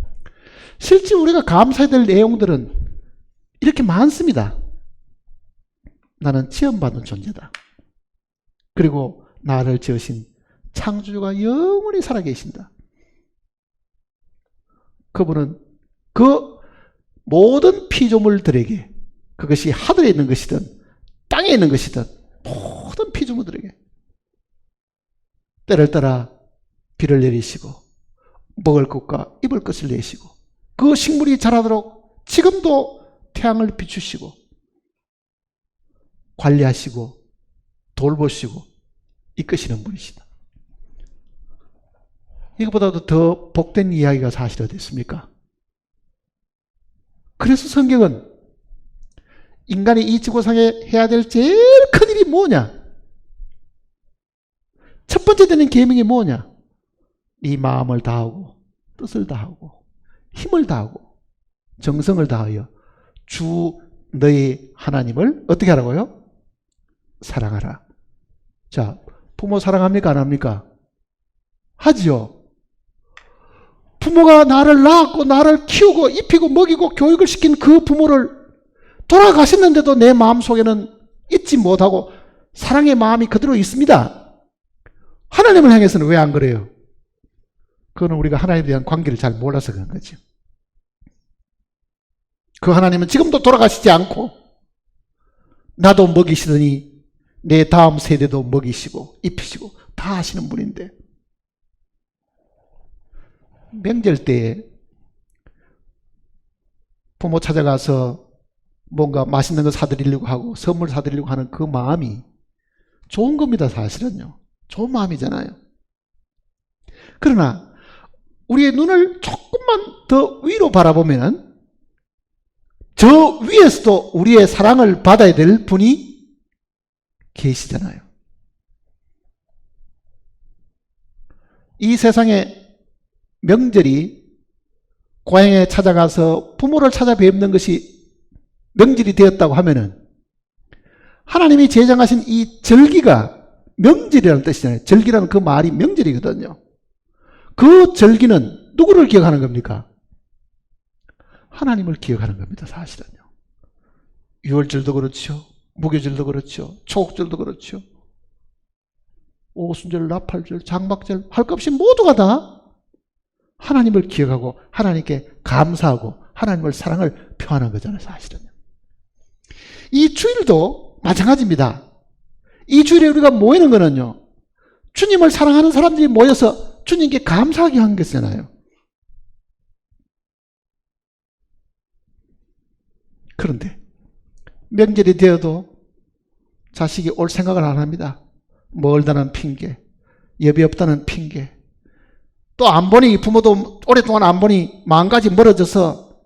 실제 우리가 감사해야 될 내용들은 이렇게 많습니다. 나는 지원받은 존재다. 그리고 나를 지으신 창조주가 영원히 살아계신다. 그분은 그 모든 피조물들에게 그것이 하늘에 있는 것이든 땅에 있는 것이든 모든 피조물들에게 때를 따라 비를 내리시고 먹을 것과 입을 것을 내시고 그 식물이 자라도록 지금도 태양을 비추시고 관리하시고 돌보시고 이끄시는 분이시다. 이것보다도 더 복된 이야기가 사실 어디 있습니까? 그래서 성경은 인간이 이 지구상에 해야 될 제일 큰 일이 뭐냐? 첫 번째 되는 계명이 뭐냐? 네 마음을 다하고 뜻을 다하고 힘을 다하고 정성을 다하여 주 너희 하나님을 어떻게 하라고요? 사랑하라. 자, 부모 사랑합니까? 안 합니까? 하지요. 부모가 나를 낳았고 나를 키우고 입히고 먹이고 교육을 시킨 그 부모를 돌아가셨는데도 내 마음속에는 잊지 못하고 사랑의 마음이 그대로 있습니다. 하나님을 향해서는 왜 안 그래요? 그거는 우리가 하나님에 대한 관계를 잘 몰라서 그런 거죠. 그 하나님은 지금도 돌아가시지 않고 나도 먹이시더니 내 다음 세대도 먹이시고 입히시고 다 하시는 분인데 명절 때 부모 찾아가서 뭔가 맛있는 거 사드리려고 하고 선물 사드리려고 하는 그 마음이 좋은 겁니다. 사실은요. 좋은 마음이잖아요. 그러나 우리의 눈을 조금만 더 위로 바라보면 저 위에서도 우리의 사랑을 받아야 될 분이 계시잖아요. 이 세상에 명절이 고향에 찾아가서 부모를 찾아뵙는 것이 명절이 되었다고 하면은 하나님이 제정하신 이 절기가 명절이라는 뜻이잖아요. 절기라는 그 말이 명절이거든요. 그 절기는 누구를 기억하는 겁니까? 하나님을 기억하는 겁니다. 사실은요. 유월절도 그렇죠. 무교절도 그렇죠. 초국절도 그렇죠. 오순절, 나팔절, 장막절 할 것 없이 모두가 다 하나님을 기억하고 하나님께 감사하고 하나님을 사랑을 표하는 거잖아요. 사실은요. 이 주일도 마찬가지입니다. 이 주일에 우리가 모이는 거는요, 주님을 사랑하는 사람들이 모여서 주님께 감사하게 한 것이잖아요. 그런데 명절이 되어도 자식이 올 생각을 안 합니다. 멀다는 핑계, 여비 없다는 핑계, 또 안 보니 부모도 오랫동안 안 보니 마음까지 멀어져서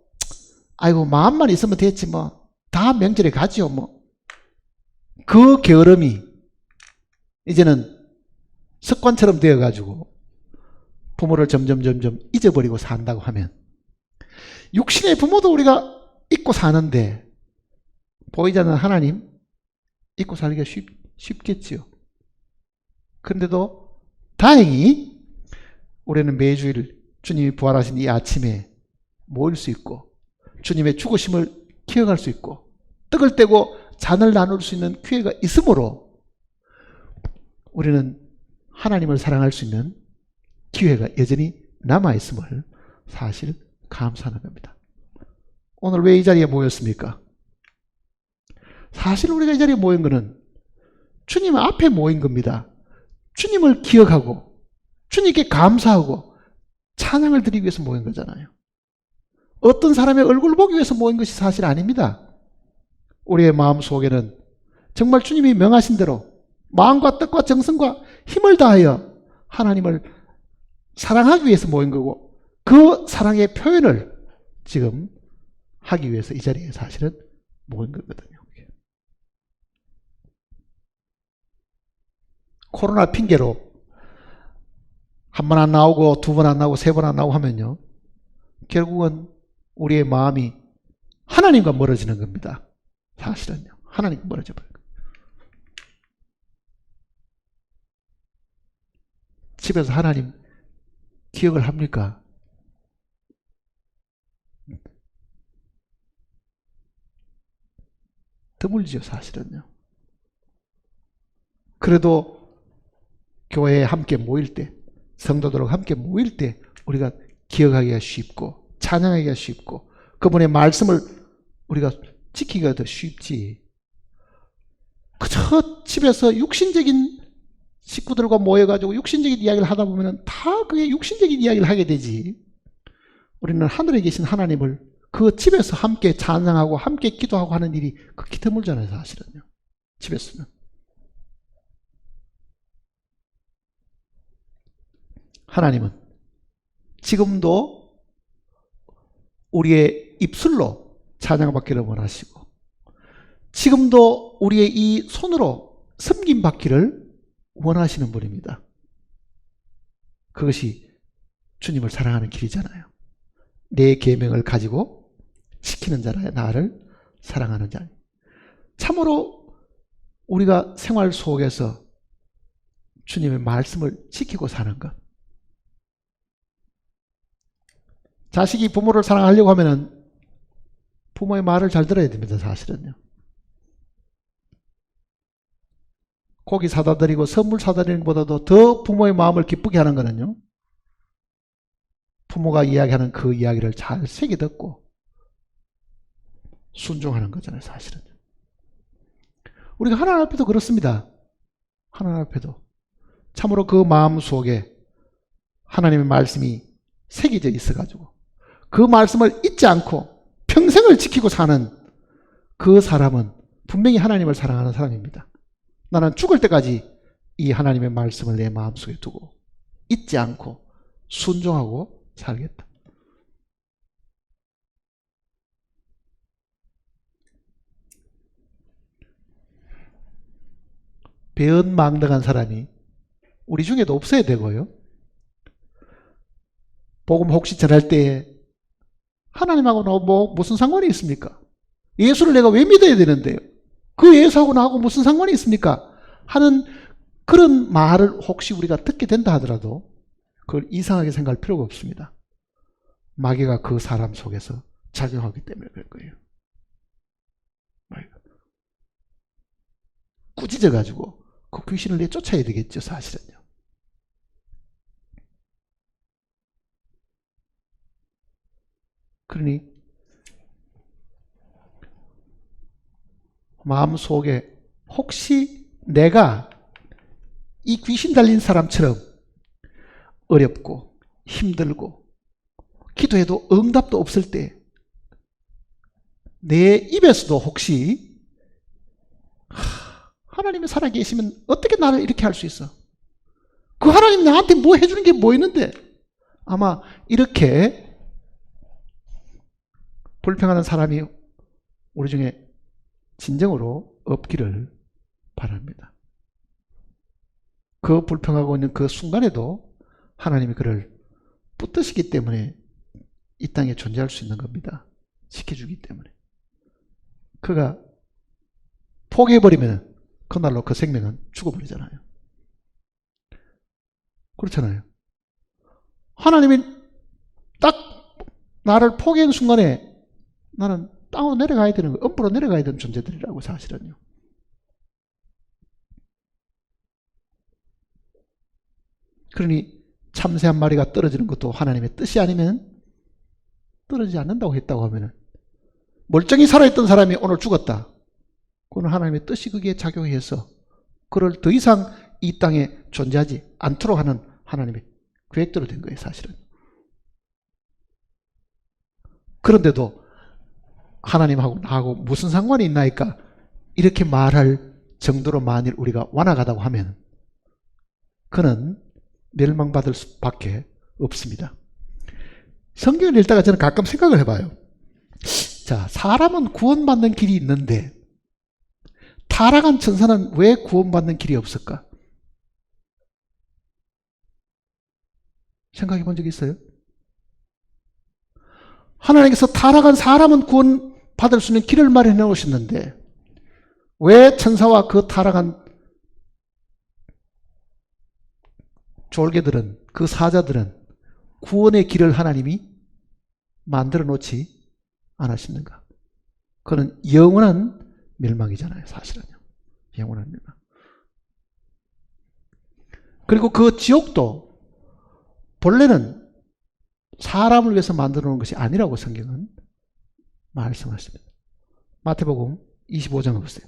아이고 마음만 있으면 됐지 뭐 다 명절에 가지요 뭐. 그 게으름이 이제는 습관처럼 되어가지고 부모를 점점 잊어버리고 산다고 하면 육신의 부모도 우리가 잊고 사는데 보이지 않는 하나님 잊고 살기가 쉽겠지요. 그런데도 다행히 우리는 매주일 주님이 부활하신 이 아침에 모일 수 있고 주님의 죽으심을 기억할 수 있고 떡을 떼고 잔을 나눌 수 있는 기회가 있으므로 우리는 하나님을 사랑할 수 있는 기회가 여전히 남아있음을 사실 감사하는 겁니다. 오늘 왜 이 자리에 모였습니까? 사실 우리가 이 자리에 모인 것은 주님 앞에 모인 겁니다. 주님을 기억하고 주님께 감사하고 찬양을 드리기 위해서 모인 거잖아요. 어떤 사람의 얼굴을 보기 위해서 모인 것이 사실 아닙니다. 우리의 마음 속에는 정말 주님이 명하신 대로 마음과 뜻과 정성과 힘을 다하여 하나님을 사랑하기 위해서 모인 거고 그 사랑의 표현을 지금 하기 위해서 이 자리에 사실은 모인 거거든요. 코로나 핑계로 한 번 안 나오고 두 번 안 나오고 세 번 안 나오고 하면요, 결국은 우리의 마음이 하나님과 멀어지는 겁니다. 사실은요. 하나님과 멀어져 버려요. 집에서 하나님 기억을 합니까? 드물지요, 사실은요. 그래도 교회에 함께 모일 때, 성도들과 함께 모일 때 우리가 기억하기가 쉽고 찬양하기가 쉽고 그분의 말씀을 우리가 지키기가 더 쉽지. 그저 집에서 육신적인 식구들과 모여가지고 육신적인 이야기를 하다 보면 다 그게 육신적인 이야기를 하게 되지. 우리는 하늘에 계신 하나님을 그 집에서 함께 찬양하고 함께 기도하고 하는 일이 극히 드물잖아요, 사실은요. 집에서는. 하나님은 지금도 우리의 입술로 찬양받기를 원하시고 지금도 우리의 이 손으로 섬김받기를 원하시는 분입니다. 그것이 주님을 사랑하는 길이잖아요. 내 계명을 가지고 지키는 자라 나를 사랑하는 자. 참으로 우리가 생활 속에서 주님의 말씀을 지키고 사는 것. 자식이 부모를 사랑하려고 하면은 부모의 말을 잘 들어야 됩니다. 사실은요. 고기 사다 드리고 선물 사다 드리는 것보다도 더 부모의 마음을 기쁘게 하는 거는요, 부모가 이야기하는 그 이야기를 잘 새겨 듣고 순종하는 거잖아요. 사실은. 우리가 하나님 앞에도 그렇습니다. 하나님 앞에도 참으로 그 마음 속에 하나님의 말씀이 새겨져 있어가지고 그 말씀을 잊지 않고 평생을 지키고 사는 그 사람은 분명히 하나님을 사랑하는 사람입니다. 나는 죽을 때까지 이 하나님의 말씀을 내 마음속에 두고 잊지 않고 순종하고 살겠다. 배은망덕한 사람이 우리 중에도 없어야 되고요. 복음 혹시 전할 때 하나님하고 무슨 상관이 있습니까? 예수를 내가 왜 믿어야 되는데요? 그 예수하고 나하고 무슨 상관이 있습니까? 하는 그런 말을 혹시 우리가 듣게 된다 하더라도 그걸 이상하게 생각할 필요가 없습니다. 마귀가 그 사람 속에서 작용하기 때문에 그럴 거예요. 마귀가 꾸짖어가지고 그 귀신을 내쫓아야 되겠죠, 사실은요. 그러니 마음속에 혹시 내가 이 귀신 달린 사람처럼 어렵고 힘들고 기도해도 응답도 없을 때 내 입에서도 혹시 하나님이 살아계시면 어떻게 나를 이렇게 할 수 있어? 그 하나님이 나한테 뭐 해주는 게 뭐 있는데? 아마 이렇게 불평하는 사람이 우리 중에 진정으로 없기를 바랍니다. 그 불평하고 있는 그 순간에도 하나님이 그를 붙드시기 때문에 이 땅에 존재할 수 있는 겁니다. 지켜주기 때문에. 그가 포기해버리면 그날로 그 생명은 죽어버리잖아요. 그렇잖아요. 하나님이 딱 나를 포기한 순간에 나는 땅으로 내려가야 되는 거예요. 엄부로 내려가야 되는 존재들이라고 사실은요. 그러니 참새 한 마리가 떨어지는 것도 하나님의 뜻이 아니면 떨어지지 않는다고 했다고 하면 멀쩡히 살아있던 사람이 오늘 죽었다. 그건 하나님의 뜻이 거기에 작용해서 그를 더 이상 이 땅에 존재하지 않도록 하는 하나님의 계획대로 된 거예요, 사실은. 그런데도 하나님하고 나하고 무슨 상관이 있나이까 이렇게 말할 정도로 만일 우리가 완악하다고 하면 그는 멸망받을 수밖에 없습니다. 성경을 읽다가 저는 가끔 생각을 해봐요. 자, 사람은 구원받는 길이 있는데 타락한 천사는 왜 구원받는 길이 없을까? 생각해 본 적 있어요? 하나님께서 타락한 사람은 구원받을 수 있는 길을 마련해 놓으셨는데 왜 천사와 그 타락한 졸개들은, 그 사자들은 구원의 길을 하나님이 만들어 놓지 않으셨는가? 그는 영원한 멸망이잖아요, 사실은요. 영원한 멸망. 그리고 그 지옥도 본래는 사람을 위해서 만들어 놓은 것이 아니라고 성경은 말씀하십니다. 마태복음 25장을 보세요.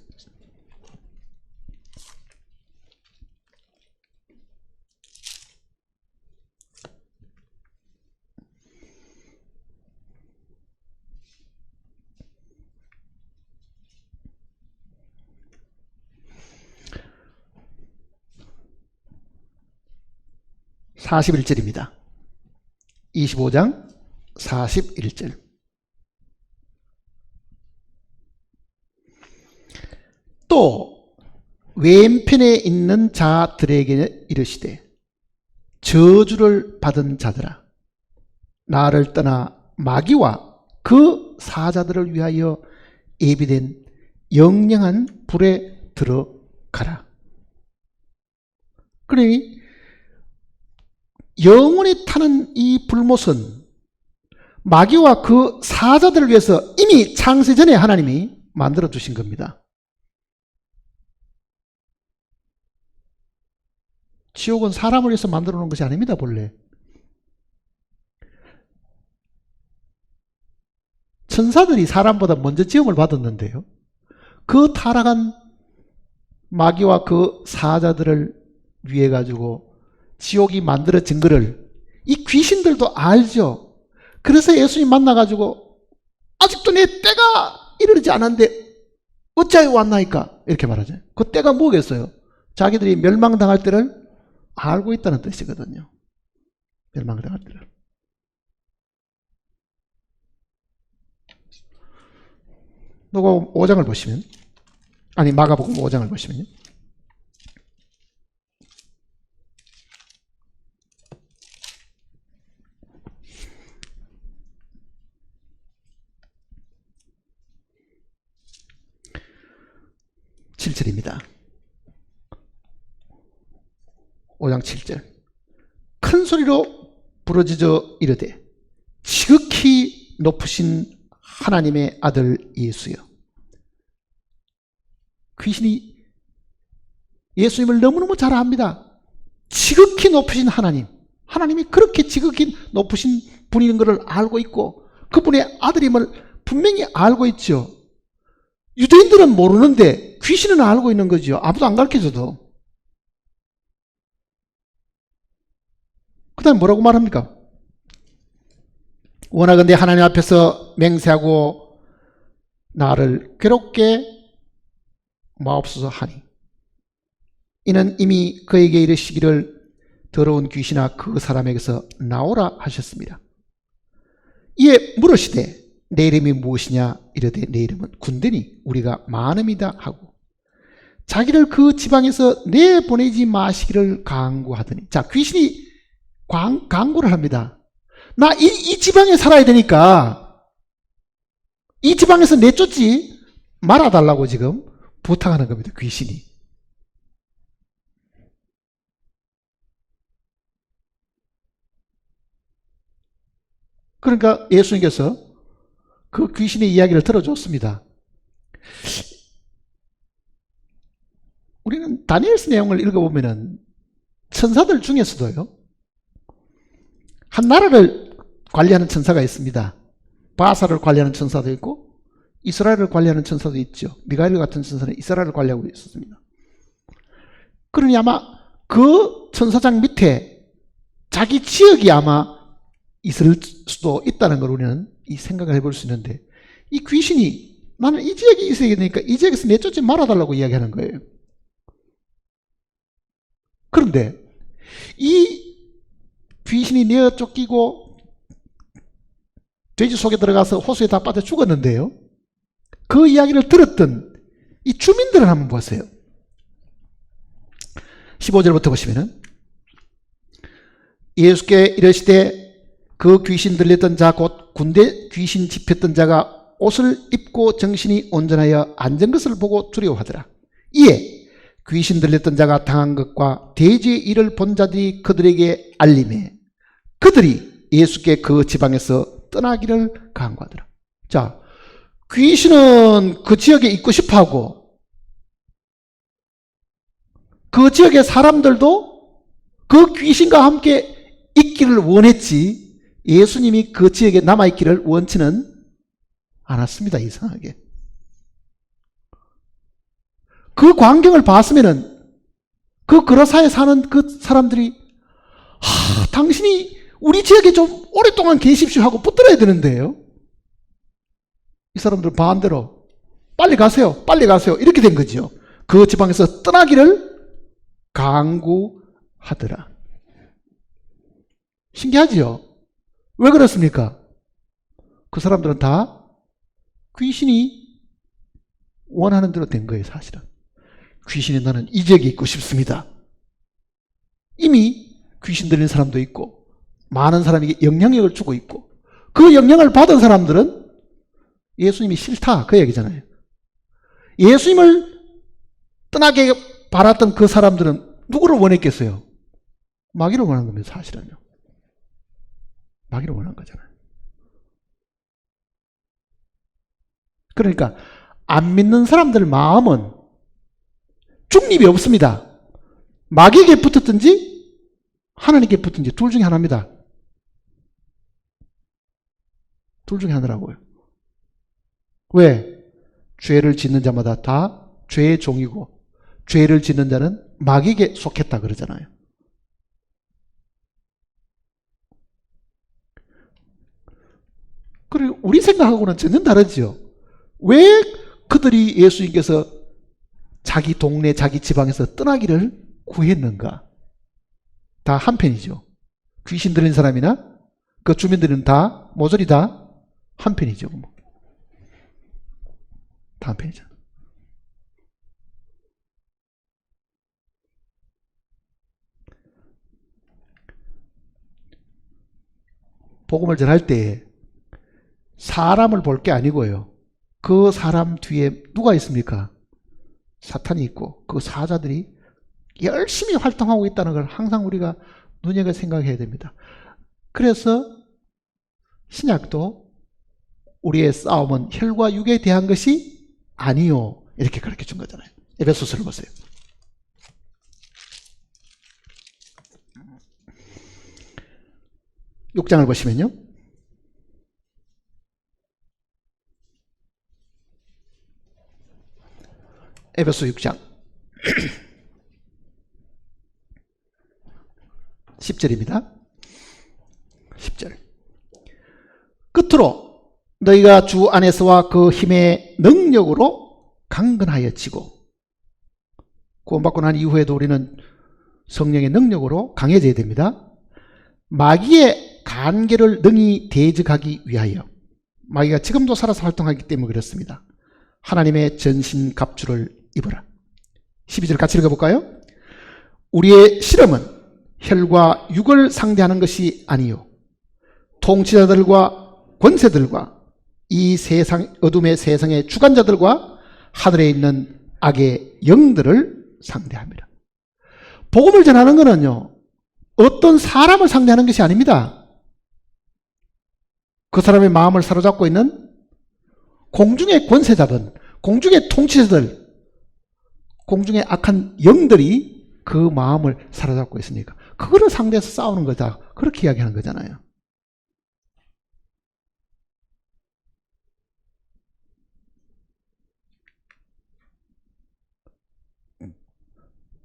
(41절입니다) 25장 41절. 또 왼편에 있는 자들에게 이르시되 저주를 받은 자들아 나를 떠나 마귀와 그 사자들을 위하여 예비된 영영한 불에 들어가라. 그러니 영원히 타는 이 불못은 마귀와 그 사자들을 위해서 이미 창세 전에 하나님이 만들어 두신 겁니다. 지옥은 사람을 위해서 만들어 놓은 것이 아닙니다, 본래. 천사들이 사람보다 먼저 지음을 받았는데요. 그 타락한 마귀와 그 사자들을 위해 가지고 지옥이 만들어진 거를 이 귀신들도 알죠. 그래서 예수님 만나가지고 아직도 내 때가 이르지 않았는데 어찌하여 왔나이까? 이렇게 말하죠. 그 때가 뭐겠어요? 자기들이 멸망당할 때를 알고 있다는 뜻이거든요. 멸망당할 때를. 누가 5장을 보시면, 아니 마가복음 5장을 보시면요. (7절입니다) 5장 7절. 큰 소리로 부르짖어 이르되 지극히 높으신 하나님의 아들 예수여. 귀신이 예수님을 너무너무 잘 압니다. 지극히 높으신 하나님, 하나님이 그렇게 지극히 높으신 분인 것을 알고 있고 그분의 아들임을 분명히 알고 있죠. 유대인들은 모르는데 귀신은 알고 있는 거죠. 아무도 안 가르쳐줘도. 그 다음에 뭐라고 말합니까? 원하건대 하나님 앞에서 맹세하고 나를 괴롭게 마옵소서 하니 이는 이미 그에게 이르시기를 더러운 귀신아 그 사람에게서 나오라 하셨습니다. 이에 물으시되 내 이름이 무엇이냐 이르되 내 이름은 군대니 우리가 많음이다 하고 자기를 그 지방에서 내보내지 마시기를 강구하더니, 자, 귀신이 강구를 합니다. 나 이 지방에 살아야 되니까 이 지방에서 내쫓지 말아달라고 지금 부탁하는 겁니다. 귀신이. 그러니까 예수님께서 그 귀신의 이야기를 들어줬습니다. 우리는 다니엘서 내용을 읽어보면 천사들 중에서도요, 한 나라를 관리하는 천사가 있습니다. 바사를 관리하는 천사도 있고 이스라엘을 관리하는 천사도 있죠. 미가엘 같은 천사는 이스라엘을 관리하고 있었습니다. 그러니 아마 그 천사장 밑에 자기 지역이 아마 있을 수도 있다는 걸 우리는 이 생각을 해볼 수 있는데, 이 귀신이 나는 이 지역에 있어야 되니까 이 지역에서 내쫓지 말아달라고 이야기하는 거예요. 그런데 이 귀신이 내어 쫓기고 돼지 속에 들어가서 호수에 다 빠져 죽었는데요, 그 이야기를 들었던 이 주민들을 한번 보세요. 15절부터 보시면은 예수께 이르시되 그 귀신 들렸던 자 곧 군대 귀신 집혔던 자가 옷을 입고 정신이 온전하여 앉은 것을 보고 두려워하더라. 이에 귀신 들렸던 자가 당한 것과 대지의 일을 본 자들이 그들에게 알림해 그들이 예수께 그 지방에서 떠나기를 강구하더라. 자, 귀신은 그 지역에 있고 싶어하고 그 지역의 사람들도 그 귀신과 함께 있기를 원했지 예수님이 그 지역에 남아있기를 원치는 않았습니다. 이상하게. 그 광경을 봤으면은 그 그라사에 사는 그 사람들이 당신이 우리 지역에 좀 오랫동안 계십시오 하고 붙들어야 되는데요, 이 사람들은 반대로 빨리 가세요, 빨리 가세요 이렇게 된 거죠. 그 지방에서 떠나기를 강구하더라. 신기하지요? 왜 그렇습니까? 그 사람들은 다 귀신이 원하는 대로 된 거예요. 사실은 귀신이 나는 이 지역에 있고 싶습니다. 이미 귀신 들린 사람도 있고 많은 사람에게 영향력을 주고 있고 그 영향을 받은 사람들은 예수님이 싫다 그 얘기잖아요. 예수님을 떠나게 바랐던 그 사람들은 누구를 원했겠어요? 마귀를 원한 겁니다. 사실은요. 마귀를 원한 거잖아요. 그러니까 안 믿는 사람들 마음은 중립이 없습니다. 마귀에게 붙었든지 하나님께 붙든지 둘 중에 하나입니다. 둘 중에 하나라고요. 왜? 죄를 짓는 자마다 다 죄의 종이고 죄를 짓는 자는 마귀에게 속했다 그러잖아요. 그리고 우리 생각하고는 전혀 다르죠. 왜 그들이 예수님께서 자기 동네 자기 지방에서 떠나기를 구했는가? 다 한편이죠. 귀신 들린 사람이나 그 주민들은 다 모조리 다 한편이죠. 다 한편이죠. 복음을 전할 때 사람을 볼 게 아니고요. 그 사람 뒤에 누가 있습니까? 사탄이 있고 그 사자들이 열심히 활동하고 있다는 걸 항상 우리가 눈여겨 생각해야 됩니다. 그래서 신약도 우리의 싸움은 혈과 육에 대한 것이 아니요 이렇게 가르쳐 준 거잖아요. 에베소서를 보세요. (6장을) 보시면요. 에베소 6장 10절입니다. 10절. 끝으로 너희가 주 안에서와 그 힘의 능력으로 강건하여 지고, 구원받고 난 이후에도 우리는 성령의 능력으로 강해져야 됩니다. 마귀의 간계를 능히 대적하기 위하여, 마귀가 지금도 살아서 활동하기 때문에 그렇습니다. 하나님의 전신갑주를 입으라. 12절 같이 읽어볼까요? 우리의 실험은 혈과 육을 상대하는 것이 아니요 통치자들과 권세들과 이 세상 어둠의 세상의 주관자들과 하늘에 있는 악의 영들을 상대합니다. 복음을 전하는 것은요 어떤 사람을 상대하는 것이 아닙니다. 그 사람의 마음을 사로잡고 있는 공중의 권세자들, 공중의 통치자들, 공중의 악한 영들이 그 마음을 사로잡고 있으니까 그거를 상대해서 싸우는 거다, 그렇게 이야기하는 거잖아요.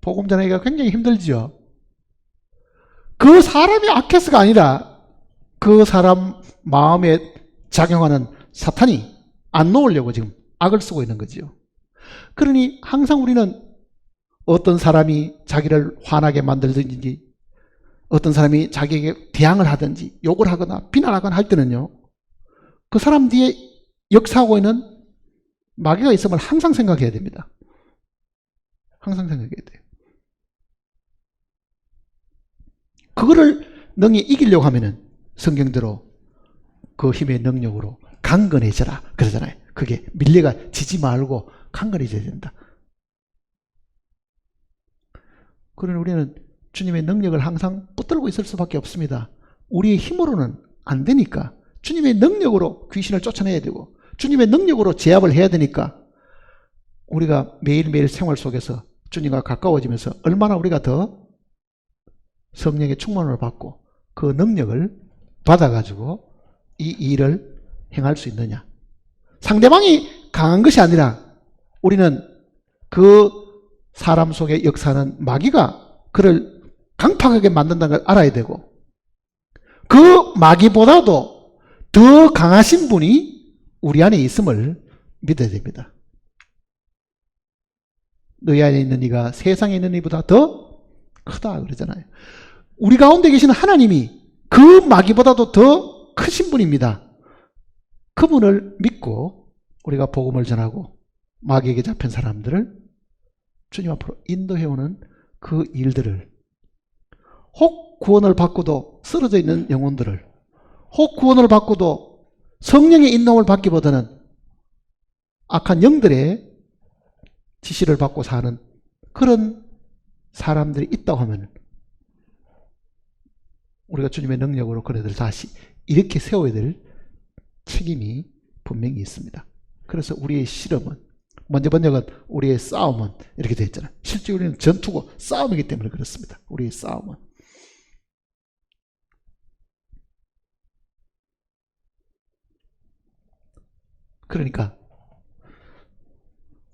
복음 전하기가 굉장히 힘들죠. 그 사람이 악해서가 아니라 그 사람 마음에 작용하는 사탄이 안 놓으려고 지금 악을 쓰고 있는 거죠. 그러니 항상 우리는 어떤 사람이 자기를 화나게 만들든지, 어떤 사람이 자기에게 대항을 하든지 욕을 하거나 비난하거나 할 때는요 그 사람 뒤에 역사하고 있는 마귀가 있음을 항상 생각해야 됩니다. 항상 생각해야 돼요. 그거를 능히 이기려고 하면은 성경대로 그 힘의 능력으로 강건해져라 그러잖아요. 그게 밀려가 지지 말고 강건해져야 된다. 그러니 우리는 주님의 능력을 항상 붙들고 있을 수밖에 없습니다. 우리의 힘으로는 안 되니까 주님의 능력으로 귀신을 쫓아내야 되고 주님의 능력으로 제압을 해야 되니까 우리가 매일매일 생활 속에서 주님과 가까워지면서 얼마나 우리가 더 성령의 충만을 받고 그 능력을 받아가지고 이 일을 행할 수 있느냐. 상대방이 강한 것이 아니라 우리는 그 사람 속에 역사하는 마귀가 그를 강팍하게 만든다는 걸 알아야 되고 그 마귀보다도 더 강하신 분이 우리 안에 있음을 믿어야 됩니다. 너희 안에 있는 이가 세상에 있는 이보다 더 크다 그러잖아요. 우리 가운데 계시는 하나님이 그 마귀보다도 더 크신 분입니다. 그분을 믿고 우리가 복음을 전하고 마귀에게 잡힌 사람들을 주님 앞으로 인도해오는 그 일들을, 혹 구원을 받고도 쓰러져 있는 영혼들을, 혹 구원을 받고도 성령의 인도를 받기보다는 악한 영들의 지시를 받고 사는 그런 사람들이 있다고 하면 우리가 주님의 능력으로 그네들 다시 이렇게 세워야 될 책임이 분명히 있습니다. 그래서 우리의 실험은, 먼저 번역은 우리의 싸움은 이렇게 되어 있잖아요. 실제 우리는 전투고 싸움이기 때문에 그렇습니다. 우리의 싸움은. 그러니까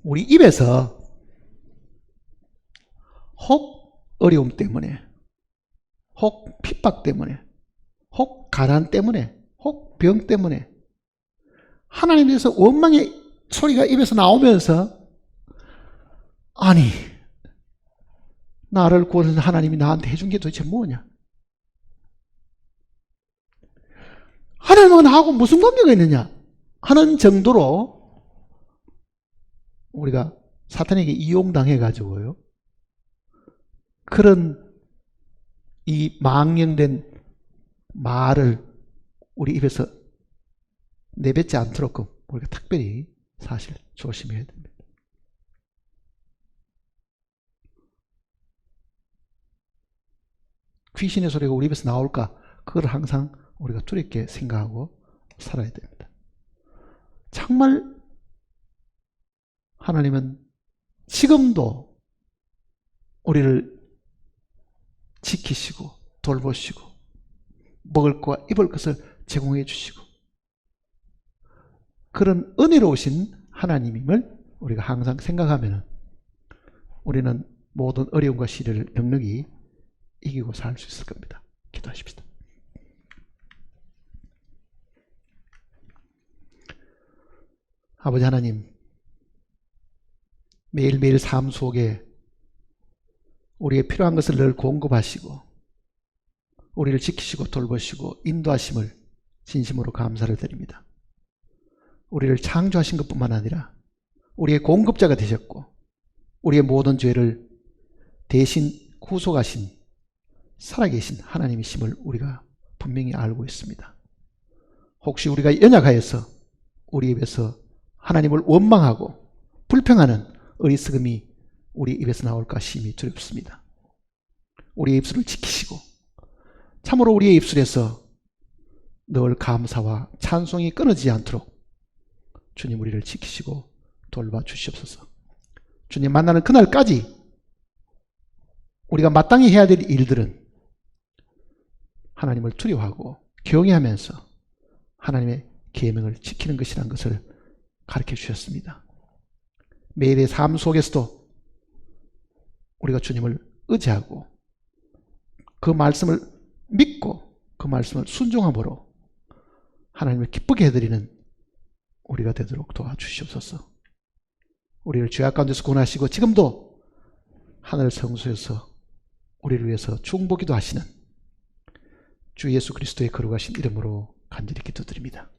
우리 입에서 혹 어려움 때문에, 혹 핍박 때문에, 혹 가난 때문에, 혹 병 때문에 하나님에 대해서 원망의 소리가 입에서 나오면서 아니 나를 구원하는 하나님이 나한테 해준 게 도대체 뭐냐? 하나님은 나하고 무슨 관계가 있느냐? 하는 정도로 우리가 사탄에게 이용당해가지고요. 그런 이 망령된 말을 우리 입에서 내뱉지 않도록 우리가 특별히 사실 조심해야 됩니다. 귀신의 소리가 우리 입에서 나올까? 그걸 항상 우리가 두렵게 생각하고 살아야 됩니다. 정말 하나님은 지금도 우리를 지키시고 돌보시고 먹을 것과 입을 것을 제공해 주시고 그런 은혜로우신 하나님임을 우리가 항상 생각하면 우리는 모든 어려움과 시련을 넉넉히 이기고 살 수 있을 겁니다. 기도하십시다. 아버지 하나님, 매일매일 삶 속에 우리의 필요한 것을 늘 공급하시고 우리를 지키시고 돌보시고 인도하심을 진심으로 감사를 드립니다. 우리를 창조하신 것뿐만 아니라 우리의 공급자가 되셨고 우리의 모든 죄를 대신 구속하신 살아계신 하나님이심을 우리가 분명히 알고 있습니다. 혹시 우리가 연약하여서 우리 입에서 하나님을 원망하고 불평하는 어리석음이 우리 입에서 나올까 심히 두렵습니다. 우리의 입술을 지키시고 참으로 우리의 입술에서 늘 감사와 찬송이 끊어지지 않도록 주님 우리를 지키시고 돌봐 주시옵소서. 주님 만나는 그날까지 우리가 마땅히 해야 될 일들은 하나님을 두려워하고 경외하면서 하나님의 계명을 지키는 것이라는 것을 가르쳐 주셨습니다. 매일의 삶 속에서도 우리가 주님을 의지하고 그 말씀을 믿고 그 말씀을 순종함으로 하나님을 기쁘게 해드리는 우리가 되도록 도와주시옵소서. 우리를 죄악 가운데서 구원하시고 지금도 하늘 성소에서 우리를 위해서 중보기도 하시는 주 예수 그리스도의 거룩하신 이름으로 간절히 기도드립니다.